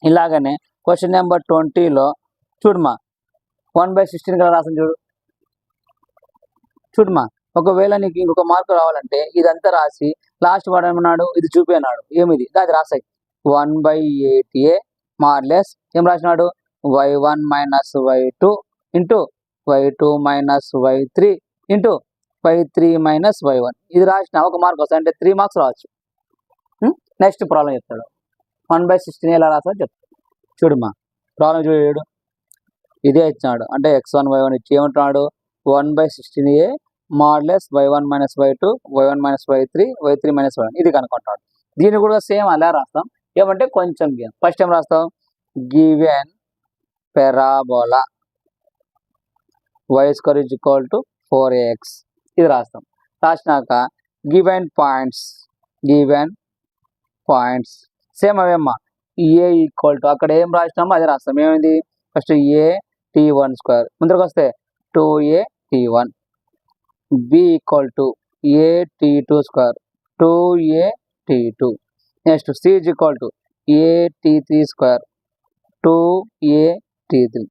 ఇలాగనే క్వశ్చన్ నెంబర్ 20లో చూడమా 1/16 కదా రాసాను చూడు. చూడమా, ఒకవేళ నీకు ఇంకొక మార్కు రావాలంటే ఇదంతా రాసి లాస్ట్ వాడు ఏమన్నాడు ఇది చూపేనాడు, ఏమిది అది రాసాయి 1/8a మాడ్లెస్ ఏం రాసినాడు y1 minus y2 into y2 minus y3 into y3 minus y1. ఇది రాసిన ఒక మార్క్ వస్తుంది, అంటే 3 మార్క్స్ రావచ్చు. నెక్స్ట్ ప్రాబ్లం చెప్తాడు 1/16 ఎలా రాస్తాడో చెప్తాడు. చూడమ్మా ప్రాబ్లం చూడు, ఇదే ఇచ్చినాడు, అంటే x1 y1 ఇచ్చి ఏమంటున్నాడు 1/16a మాడ్లెస్ y1 minus y2 y1 minus y3 y3 minus y1, ఇది కనుక్కుంటాడు. దీన్ని కూడా సేమ్ అలా రాస్తాం. ఏమంటే కొంచెం ఫస్ట్ ఏం రాస్తాం given parabola y square is equal to 4ax, ఇది రాస్తాం. రాసినాక గివెన్ పాయింట్స్ సేమ్ అవేమ్మా ఏ ఈక్వల్ టు అక్కడ ఏం రాసినామో అదే రాస్తాం. ఏమైంది ఫస్ట్ ఏ t1 స్క్వేర్ ముందరకు వస్తే 2at1, B equal to a t2 square 2at2, next C is equal to a t3 square 2at3.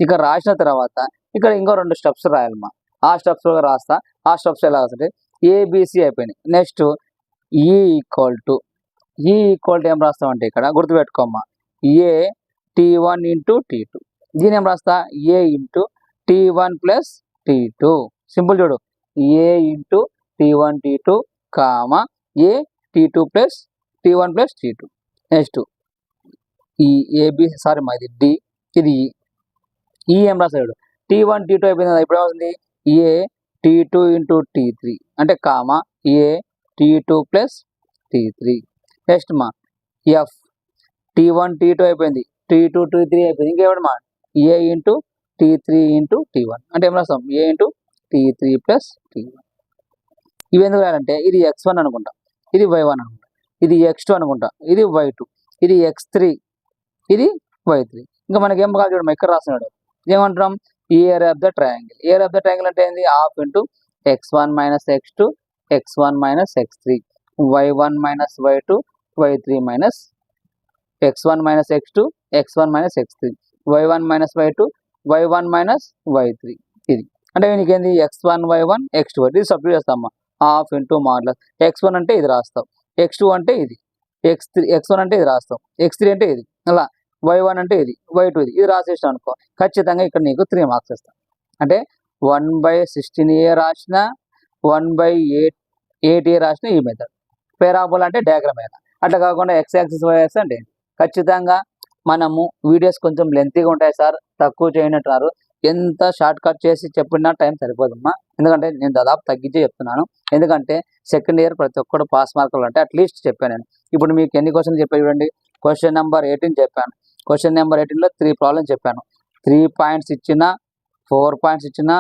ఇక్కడ రాసిన తర్వాత ఇక్కడ ఇంకో 2 స్టెప్స్ రాయాలమ్మా. ఆ స్టెప్స్ రాస్తా. ఆ స్టెప్స్ ఎలా రాస్తే ఏబిసి అయిపోయినాయి. నెక్స్ట్ ఈ ఈక్వల్ టు ఏం రాస్తామంటే ఇక్కడ గుర్తుపెట్టుకోమ్మా ఏ t1 ఇంటూ t2, దీని ఏం రాస్తా ఏ into t1 plus t2. Simple చూడు, ఏ ఇంటూ t1 t2 కామా ఏ t2 plus t1 plus t2. Next ఈ ఏబి సారీ మా ఇది డి, ఇది ఈ ఏం రాస్తాడు t1 t2 అయిపోయింది కదా. ఇప్పుడు ఏమవుతుంది ఏ t2 ఇంటూ t3 అంటే కామా ఏ t2 ప్లస్ T3. నెక్స్ట్ మా ఎఫ్ T1 T2 అయిపోయింది, T2 T3 అయిపోయింది, ఇంకేమిటి మా A into T3 into T1 అంటే ఏం రాస్తాం A into T3 plus T1. ఇవి ఎందుకు రాయాలంటే ఇది x1 అనుకుంటా, ఇది y1 అనుకుంటా, ఇది x2 అనుకుంటా, ఇది y2, ఇది x3, ఇది y3. ఇంకా మనకి ఏం కావాలి చూడమ్మా, ఇక్కడ రాస్తున్నాడు ఏమంటాం area of the triangle. Area of the triangle అంటే ఏంది half into x1 minus x2 x1 minus x3 y1 minus y2 y3 minus x1 minus x2 x1 minus x3 y1 minus y2 y1 minus y3. ఇది అంటే నీకేంది x1 y1 x2 ఇది substitute చేస్తామా, half into modulus x1 అంటే ఇది రాస్తాం, x2 అంటే ఇది, x1 అంటే ఇది రాస్తాం, x3 అంటే ఇది, అలా y1 అంటే ఇది, y2 ఇది రాసేసాం అనుకో ఖచ్చితంగా ఇక్కడ నీకు 3 మార్క్స్ ఇస్తాం. అంటే 1/16a రాసిన 1/8a రాసిన ఈ మెథడ్. పేరాబోలా అంటే డయాగ్రామ్ అయినా అట్లా కాకుండా ఎక్స్ యాక్సిస్ వై యాక్సిస్ అంటే ఖచ్చితంగా మనము వీడియోస్ కొంచెం లెంతీగా ఉంటాయి సార్, తక్కువ చేయనట్టున్నారు, ఎంత షార్ట్ కట్ చేసి చెప్పినా టైం సరిపోదమ్మా. ఎందుకంటే నేను దాదాపు తగ్గించి చెప్తున్నాను, ఎందుకంటే సెకండ్ ఇయర్ ప్రతి ఒక్కరు పాస్ మార్కులు అంటే అట్లీస్ట్ చెప్పాను నేను. ఇప్పుడు మీకు ఎన్ని క్వశ్చన్స్ చెప్పాను చూడండి, క్వశ్చన్ నెంబర్ 18 చెప్పాను, క్వశ్చన్ నెంబర్ 18లో 3 ప్రాబ్లమ్స్ చెప్పాను, 3 పాయింట్స్ ఇచ్చిన, 4 పాయింట్స్ ఇచ్చిన,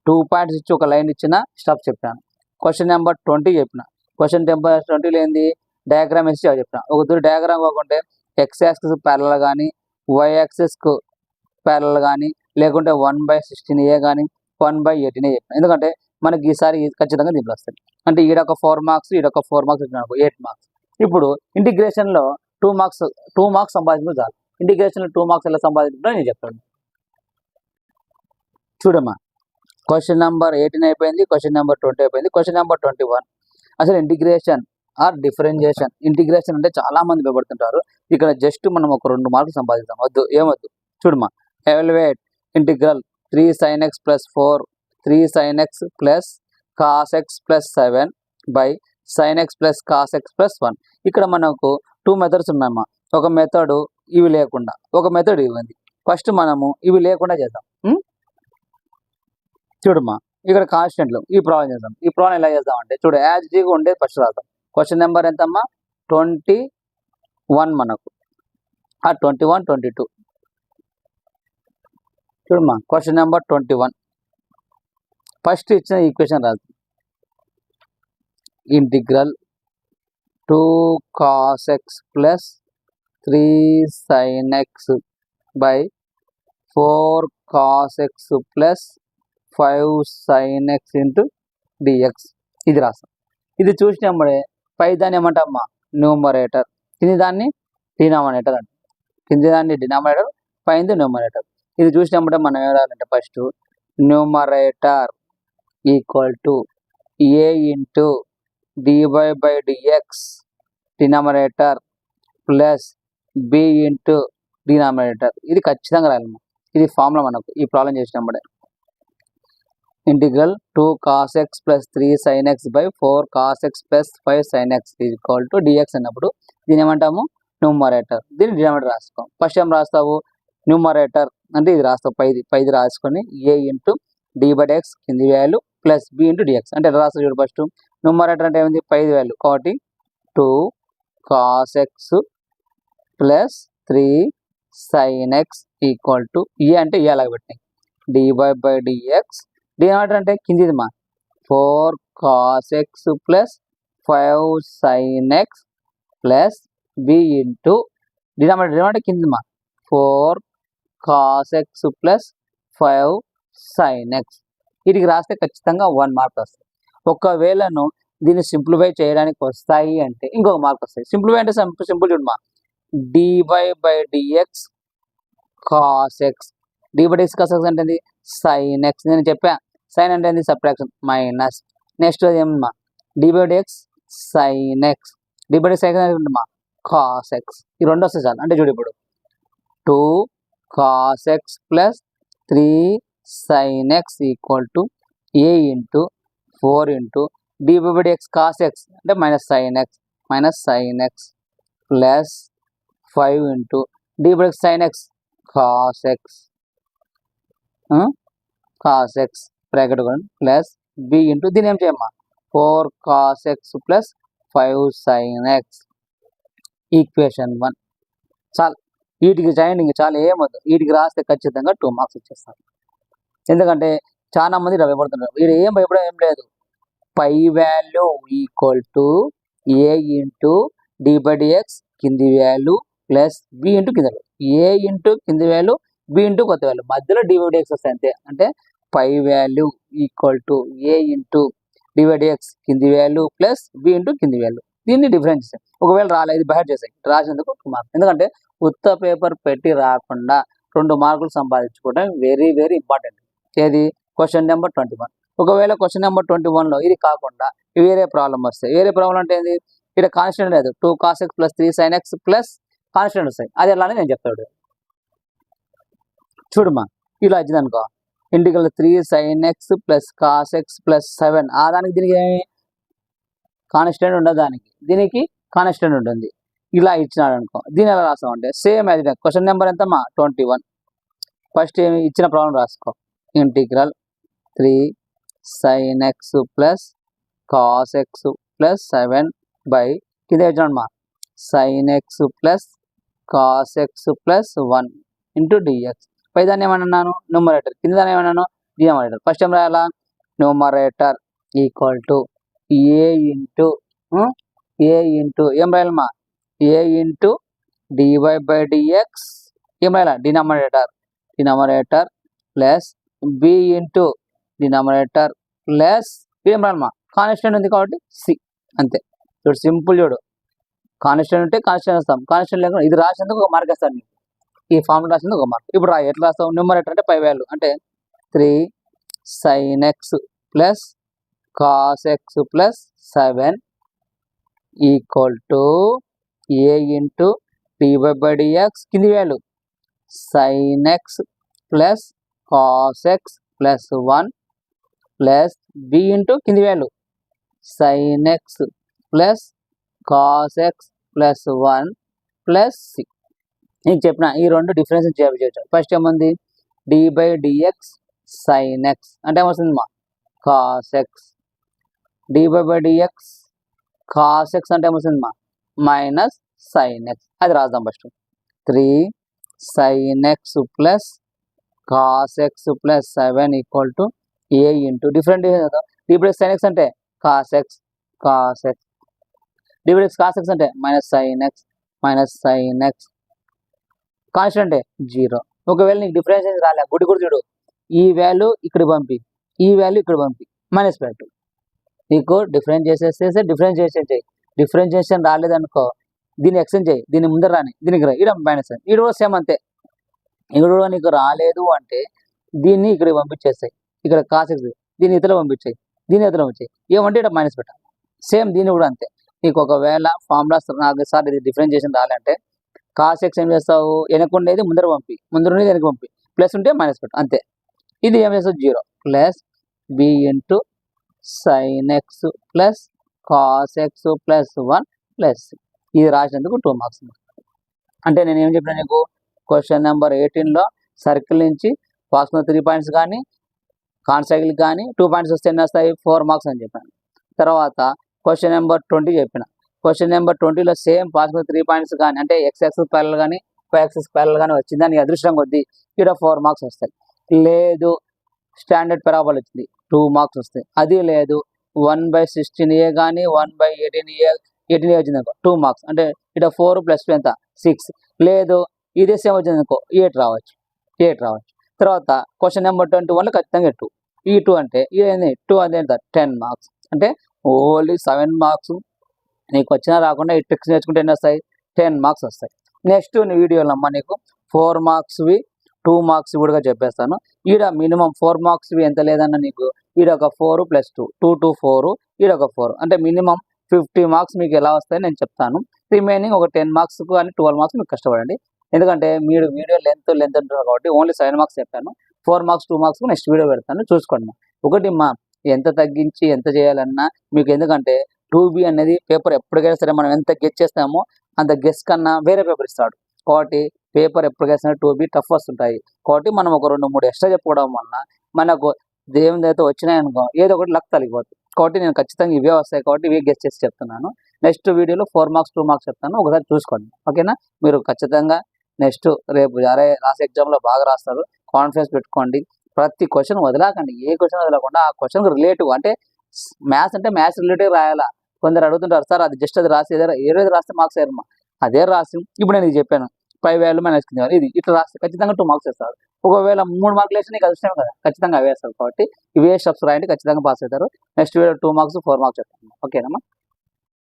2 పాయింట్స్ ఇచ్చి ఒక లైన్ ఇచ్చిన స్టెప్ చెప్పాను. క్వశ్చన్ నెంబర్ 20 చెప్పిన, క్వశ్చన్ నెంబర్ 20లో ఏంది డయాగ్రామ్ వేసి చెప్పిన. ఒక దూరం డయాగ్రామ్ కాకుంటే ఎక్స్ యాక్సిస్ ప్యారలల్ కానీ వై యాక్సిస్కు ప్యారలల్ కానీ లేకుంటే 1/16a కానీ 1/18a చెప్పిన. ఎందుకంటే మనకి ఈసారి ఖచ్చితంగా దీంట్లో వస్తాయి. అంటే ఈడొక 4 మార్క్స్ ఈడొక 4 మార్క్స్ వచ్చిన 8 మార్క్స్. ఇప్పుడు ఇంటిగ్రేషన్లో 2 మార్క్స్ సంపాదించుకుంటే చాలు. ఇంటిగ్రేషన్లో 2 మార్క్స్ ఎలా సంపాదించుకుంటా నేను చెప్తాను చూడమ్మా. క్వశ్చన్ నెంబర్ 18 అయిపోయింది, క్వశ్చన్ నెంబర్ 20 అయిపోయింది, క్వశ్చన్ నెంబర్ 21 అసలు ఇంటిగ్రేషన్ ఆర్ డిఫరెన్షియేషన్. ఇంటిగ్రేషన్ అంటే చాలా మంది భయపడుతుంటారు, ఇక్కడ జస్ట్ మనం ఒక 2 మార్కులు సంపాదిస్తాం. వద్దు ఏమొద్దు చూడమ్మా. Evaluate integral 3 sin x plus 4 3 sin x plus cos x plus 7 by sin x plus cos x plus 1. ఇక్కడ మనకు 2 మెథడ్స్ ఉన్నాయమ్మా. ఒక మెథడ్ ఇవి లేకుండా, ఒక మెథడ్ ఇవి ఉంది. ఫస్ట్ మనము ఇవి లేకుండా చేద్దాం. చూడమ్మా ఇక్కడ కాన్స్టెంట్లు ఈ ప్రాబ్లం చేద్దాం. ఈ ప్రాబ్లం ఎలా చేద్దాం అంటే చూడు, యాజ్ డీగా ఉండేది ఫస్ట్ రాద్దాం. క్వశ్చన్ నెంబర్ ఎంతమ్మా 21 మనకు, ఆ 21 22 చూడమ్మా. క్వశ్చన్ నెంబర్ 21 ఫస్ట్ ఇచ్చిన ఈక్వేషన్ రాదు, integral 2 cos x plus 3 sin x by 4 cos x plus 5 sin x into dx ఇది రాస్తాం. ఇది చూసినప్పుడే పై దాన్ని ఏమంటామా న్యూమరేటర్, కింది దాన్ని డినామినేటర్ అంటే, కింది దాన్ని డినామినేటర్ పైంది న్యూమరేటర్. ఇది చూసినప్పుడే మనం ఏం రాయాలంటే first numerator equal to A into dy by dx denominator plus B into denominator. ఇది ఖచ్చితంగా రాయాలమ్మా, ఇది ఫార్ములా మనకు ఈ ప్రాబ్లం చేసినప్పుడే. Integral 2 cos x plus 3 sin x by 4 cos x plus 5 sin x equal to dx అన్నప్పుడు దీని ఏమంటాము న్యూమరేటర్, దీన్ని డినామినేటర్ రాసుకో. ఫస్ట్ ఏం రాస్తావు న్యూమరేటర్ అంటే ఇది రాస్తావు, పైది రాసుకొని a into d by x కింది value plus B into dx అంటే ఎలా రాస్తావు చూడు. ఫస్ట్ న్యూమరేటర్ అంటే ఏమైంది పైది వాల్యూ కాబట్టి 2 cos x plus 3 sin x equal to A అంటే ఏ అలాగ పెట్టినాయి డివై బై డిఎక్స్. డినామినేటర్ అంటే కిందిది మా 4 cos x plus 5 sin x plus B into denominator కింది మా 4 cos x plus 5 sin x. వీటికి రాస్తే ఖచ్చితంగా 1 మార్క్ వస్తుంది. ఒకవేళను దీన్ని సింప్లిఫై చేయడానికి వస్తాయి అంటే ఇంకొక మార్క్ వస్తాయి. సింప్లిఫై అంటే సింపుల్ చూడమా, d y by d x cos x, d by d x cos x అంటే సైన్ ఎక్స్. నేను చెప్పా సైన్ అంటే ఏంది సబ్ట్రాక్షన్ మైనస్. నెక్స్ట్ అది ఏమమ్మా d by dx sine x, d by dx ఏంటమ్మా కాస్ ఎక్స్. ఈ రెండు వస్తాయి చాలు. అంటే చూడు ఇప్పుడు 2 cos x plus 3 sin x equal to A into 4 into d by d x cos x అంటే minus sine x plus 5 into d by dx sine x cos x bracket plus B into దీని ఏం చేయమ్మా 4 cos x plus 5 sin x ఈక్వేషన్ 1. చాలు, వీటికి చేయండి, ఇంక చాలా ఏమొద్దు. వీటికి రాస్తే ఖచ్చితంగా 2 మార్క్స్ వచ్చేస్తారు. ఎందుకంటే చాలా మంది ఇలా భయపడుతున్నారు. వీడు ఏం భయపడడం ఏం లేదు. పై value equal to A into d/dx కింది వాల్యూ ప్లస్ బి ఇంటూ కింద వాల్యూ, ఏ ఇంటూ కింది వాల్యూ బి ఇంటూ కొత్త వాల్యూ, మధ్యలో d/dx వస్తాయి అంతే. అంటే పై value equal to A into d/dx కింది వాల్యూ ప్లస్ బి ఇంటూ కింది వాల్యూ. దీన్ని డిఫరెన్స్ చేస్తాయి. ఒకవేళ రాలేదు బయట చేసాయి, రాసినందుకు 2 మార్క్స్. ఎందుకంటే ఉత్త పేపర్ పెట్టి రాకుండా 2 మార్కులు సంపాదించుకోవడం వెరీ వెరీ ఇంపార్టెంట్. ఏది? Question number 21. ఒకవేళ క్వశ్చన్ నెంబర్ 21లో ఇది కాకుండా వేరే ప్రాబ్లం వస్తాయి. వేరే ప్రాబ్లం అంటే ఏంది? ఇక్కడ కాన్స్టెంట్ లేదు, 2 cos x plus 3 sin x plus constant వస్తాయి. అది ఎలానే నేను చెప్తాడు. చూడమ్మా, ఇలా వచ్చింది అనుకో, ఇంటికల్ 3 sin x plus cos x plus 7, ఆ దానికి దీనికి కాన్స్టెంట్ ఉండదు, దీనికి కాన్స్టెంట్ ఉంటుంది. ఇలా ఇచ్చినాడు అనుకో, దీని ఎలా రాస్తామంటే same as it. Question number ఎంతమ్మా? 21. ఫస్ట్ ఏమి ఇచ్చిన ప్రాబ్లం రాసుకో. Integral 3 sin x plus cos x plus 7 by కింద ఇచ్చాడమ్మా sin x plus cos x plus 1 into dx. పై దాన్ని ఏమన్నాను? న్యూమరేటర్. కింద దాన్ని ఏమన్నాను? డినామినేటర్. ఫస్ట్ ఏం రాయాలా? Numerator equal to A into ఏం రాయాలమ్మా? ఏ ఇంటూ dy/dx ఏం రాయాల? Denominator plus B into denominator plus ఏం రాయాలమ్మా? కాన్స్టెంట్ ఉంది కాబట్టి సి. అంతే. చూడు, సింపుల్. చూడు, కాన్స్టెంట్ ఉంటే కాన్స్టెంట్ వస్తాం, కాన్స్టెంట్ లేకుండా ఇది రాసినందుకు 1 మార్క్ వేస్తాను. ఈ ఫార్ములా రాసినందుకు 1 మార్క్. ఇప్పుడు రా, ఎట్లా రాస్తావు? న్యూమరేటర్ అంటే పై వాల్యూ అంటే 3 sin x plus cos x plus 7 equal to A into dy/dx కింది value sin x plus cos x plus 1 plus B into కింది value sin x plus cos x plus 1 plus C. నేను చెప్పిన ఈ రెండు difference చేయవచ్చు. First ఏముంది? d/dx sin x అంటే ఏమొస్తుంది మా? cos x. dy/dx cos x అంటే ఏమొస్తుంది మా? Minus sin x. అది రాద్దాం first. 3 sin x plus cos x plus 7 equal to A into different dy/dx sin x అంటే cos x dy/dx cos x అంటే మైనస్ sin x కాన్స్టెంట్ అంటే 0. ఒకవేళ నీకు డిఫరెన్షియేషన్ రాలే, గుడి చూడు, ఈ వాల్యూ ఇక్కడ పంపి, ఈ వాల్యూ ఇక్కడ పంపి, మైనస్ పెట్టు. నీకు డిఫరెన్షియేషన్ చేయి. డిఫరెన్షియేషన్ రాలేదనుకో, దీన్ని ఎక్స్టెండ్ చేయి, దీన్ని ముందర రాని, దీనికి రా, ఇక్కడ మైనస్. ఇక్కడ కూడా సేమ్ అంతే. ఇక్కడ కూడా నీకు రాలేదు అంటే దీన్ని ఇక్కడ పంపించేస్తాయి, ఇక్కడ cos x దీన్ని ఇతర పంపించాయి, దీన్ని ఇతర పంపించాయి, ఏమంటే ఇక్కడ మైనస్ పెట్టాలి. సేమ్ దీన్ని కూడా అంతే. నీకు ఒకవేళ ఫార్ములాస్ నాకు సార్ ఇది డిఫరెన్షియేషన్ రాలంటే cos x ఏం చేస్తావు? వెనకుండేది ముందర పంపి, ముందర ఉండేది వెనక పంపి, ప్లస్ ఉంటే మైనస్ పెట్టు, అంతే. ఇది ఏం చేస్తావు? 0 plus B into sin x plus cos x plus 1 plus. ఇది రాసినందుకు 2 మార్క్స్. అంటే నేను ఏం చెప్పినా నీకు? క్వశ్చన్ నెంబర్ 18లో సర్కిల్ నుంచి పాసుకున్న 3 పాయింట్స్ కానీ కాన్సైకిల్ కానీ 2 పాయింట్స్ వస్తే ఎన్ని వస్తాయి? 4 మార్క్స్ అని చెప్పాను. తర్వాత క్వశ్చన్ నెంబర్ 20 చెప్పిన. క్వశ్చన్ నెంబర్ 20లో సేమ్ పాసుకున్న 3 పాయింట్స్ కానీ అంటే x యాక్సిస్ ప్యారలల్ కానీ y యాక్సిస్ ప్యారలల్ కానీ వచ్చింది, దానికి అదృష్టం కొద్దీ ఇక్కడ 4 మార్క్స్ వస్తాయి. లేదు స్టాండర్డ్ పెరాబోలా వచ్చింది, 2 మార్క్స్ వస్తాయి. అది లేదు 1/16a కానీ 1/18a వచ్చింది అనుకో, 2 మార్క్స్. అంటే ఇక్కడ 4 ప్లస్ 2 ఎంత? 6. లేదు ఇదే సేమ్ వచ్చింది అనుకో, 8 రావచ్చు. తర్వాత క్వశ్చన్ నెంబర్ 21లో ఖచ్చితంగా 2. ఈ 2 అంటే ఇదేంది? 2 అదే 10 మార్క్స్. అంటే ఓన్లీ 7 మార్క్స్ నీకు వచ్చినా రాకుండా ఈ ట్రిక్స్ నేర్చుకుంటే ఎన్ని వస్తాయి? 10 మార్క్స్ వస్తాయి. నెక్స్ట్ వీడియోలో అమ్మ నీకు 4 మార్క్స్వి 2 మార్క్స్ కూడా చెప్పేస్తాను. ఈడ మినిమం 4 మార్క్స్వి ఎంత లేదన్న నీకు ఈడ ఒక 4 ప్లస్ 2 2 to 4, ఈడ ఒక 4 అంటే మినిమం 50 మార్క్స్ మీకు ఎలా వస్తాయో నేను చెప్తాను. రిమైనింగ్ ఒక 10 మార్క్స్ కానీ 12 మార్క్స్ మీకు కష్టపడండి. ఎందుకంటే మీరు వీడియో లెంత్ ఉంటుంది కాబట్టి ఓన్లీ 7 మార్క్స్ చెప్పాను. 4 మార్క్స్ 2 మార్క్స్ నెక్స్ట్ వీడియో పెడతాను, చూసుకోండి. ఒకటి మా ఎంత తగ్గించి ఎంత చేయాలన్నా మీకు, ఎందుకంటే 2B అనేది పేపర్ ఎప్పటికైనా సరే మనం ఎంత గెస్ చేస్తామో అంత గెస్ కన్నా వేరే పేపర్ ఇస్తాడు. కాబట్టి పేపర్ ఎప్పటికైనా సరే 2B టఫ్ వస్తుంటాయి. కాబట్టి మనం ఒక 2-3 ఎక్స్ట్రా చెప్పుకోవడం వలన మనకు దేవుని అయితే వచ్చినాయనుకో ఏదో ఒకటి లక్ తగ్గిపోతుంది. కాబట్టి నేను ఖచ్చితంగా ఇవే వస్తాయి కాబట్టి ఇవే గెస్ చేసి చెప్తున్నాను. నెక్స్ట్ వీడియోలో 4 మార్క్స్ 2 మార్క్స్ చెప్తాను, ఒకసారి చూసుకోండి. ఓకేనా? మీరు ఖచ్చితంగా నెక్స్ట్ రేపు రాసే ఎగ్జామ్లో బాగా రాస్తారు. కాన్ఫిడెన్స్ పెట్టుకోండి. ప్రతి క్వశ్చన్ వదలకండి, ఏ క్వశ్చన్ వదలకుండా ఆ క్వశ్చన్ రిలేటివ్ అంటే మ్యాథ్స్ అంటే మ్యాథ్స్ రిలేటివ్ రాయాలా. కొందరు అడుగుతుంటారు, సార్ అది జస్ట్ అది రాసి ఏదో రాస్తే మార్క్స్ అయ్యారమ్మా. అదే రాసి ఇప్పుడు నేను ఇది చెప్పాను 5 వాల్యూ మైనస్ కింద ఇది ఇట్లా రాస్తే ఖచ్చితంగా 2 మార్క్స్ వేస్తారు. ఒకవేళ 3 మార్కులు వేస్తే నీకు అదృష్టమే కదా, ఖచ్చితంగా అవే వేస్తారు. కాబట్టి ఇవే స్టెప్స్ రాయండి, ఖచ్చితంగా పాస్ అవుతారు. నెక్స్ట్ వీడియో 2 మార్క్స్ 4 మార్క్స్ చెప్తాను. ఓకేనమ్మా?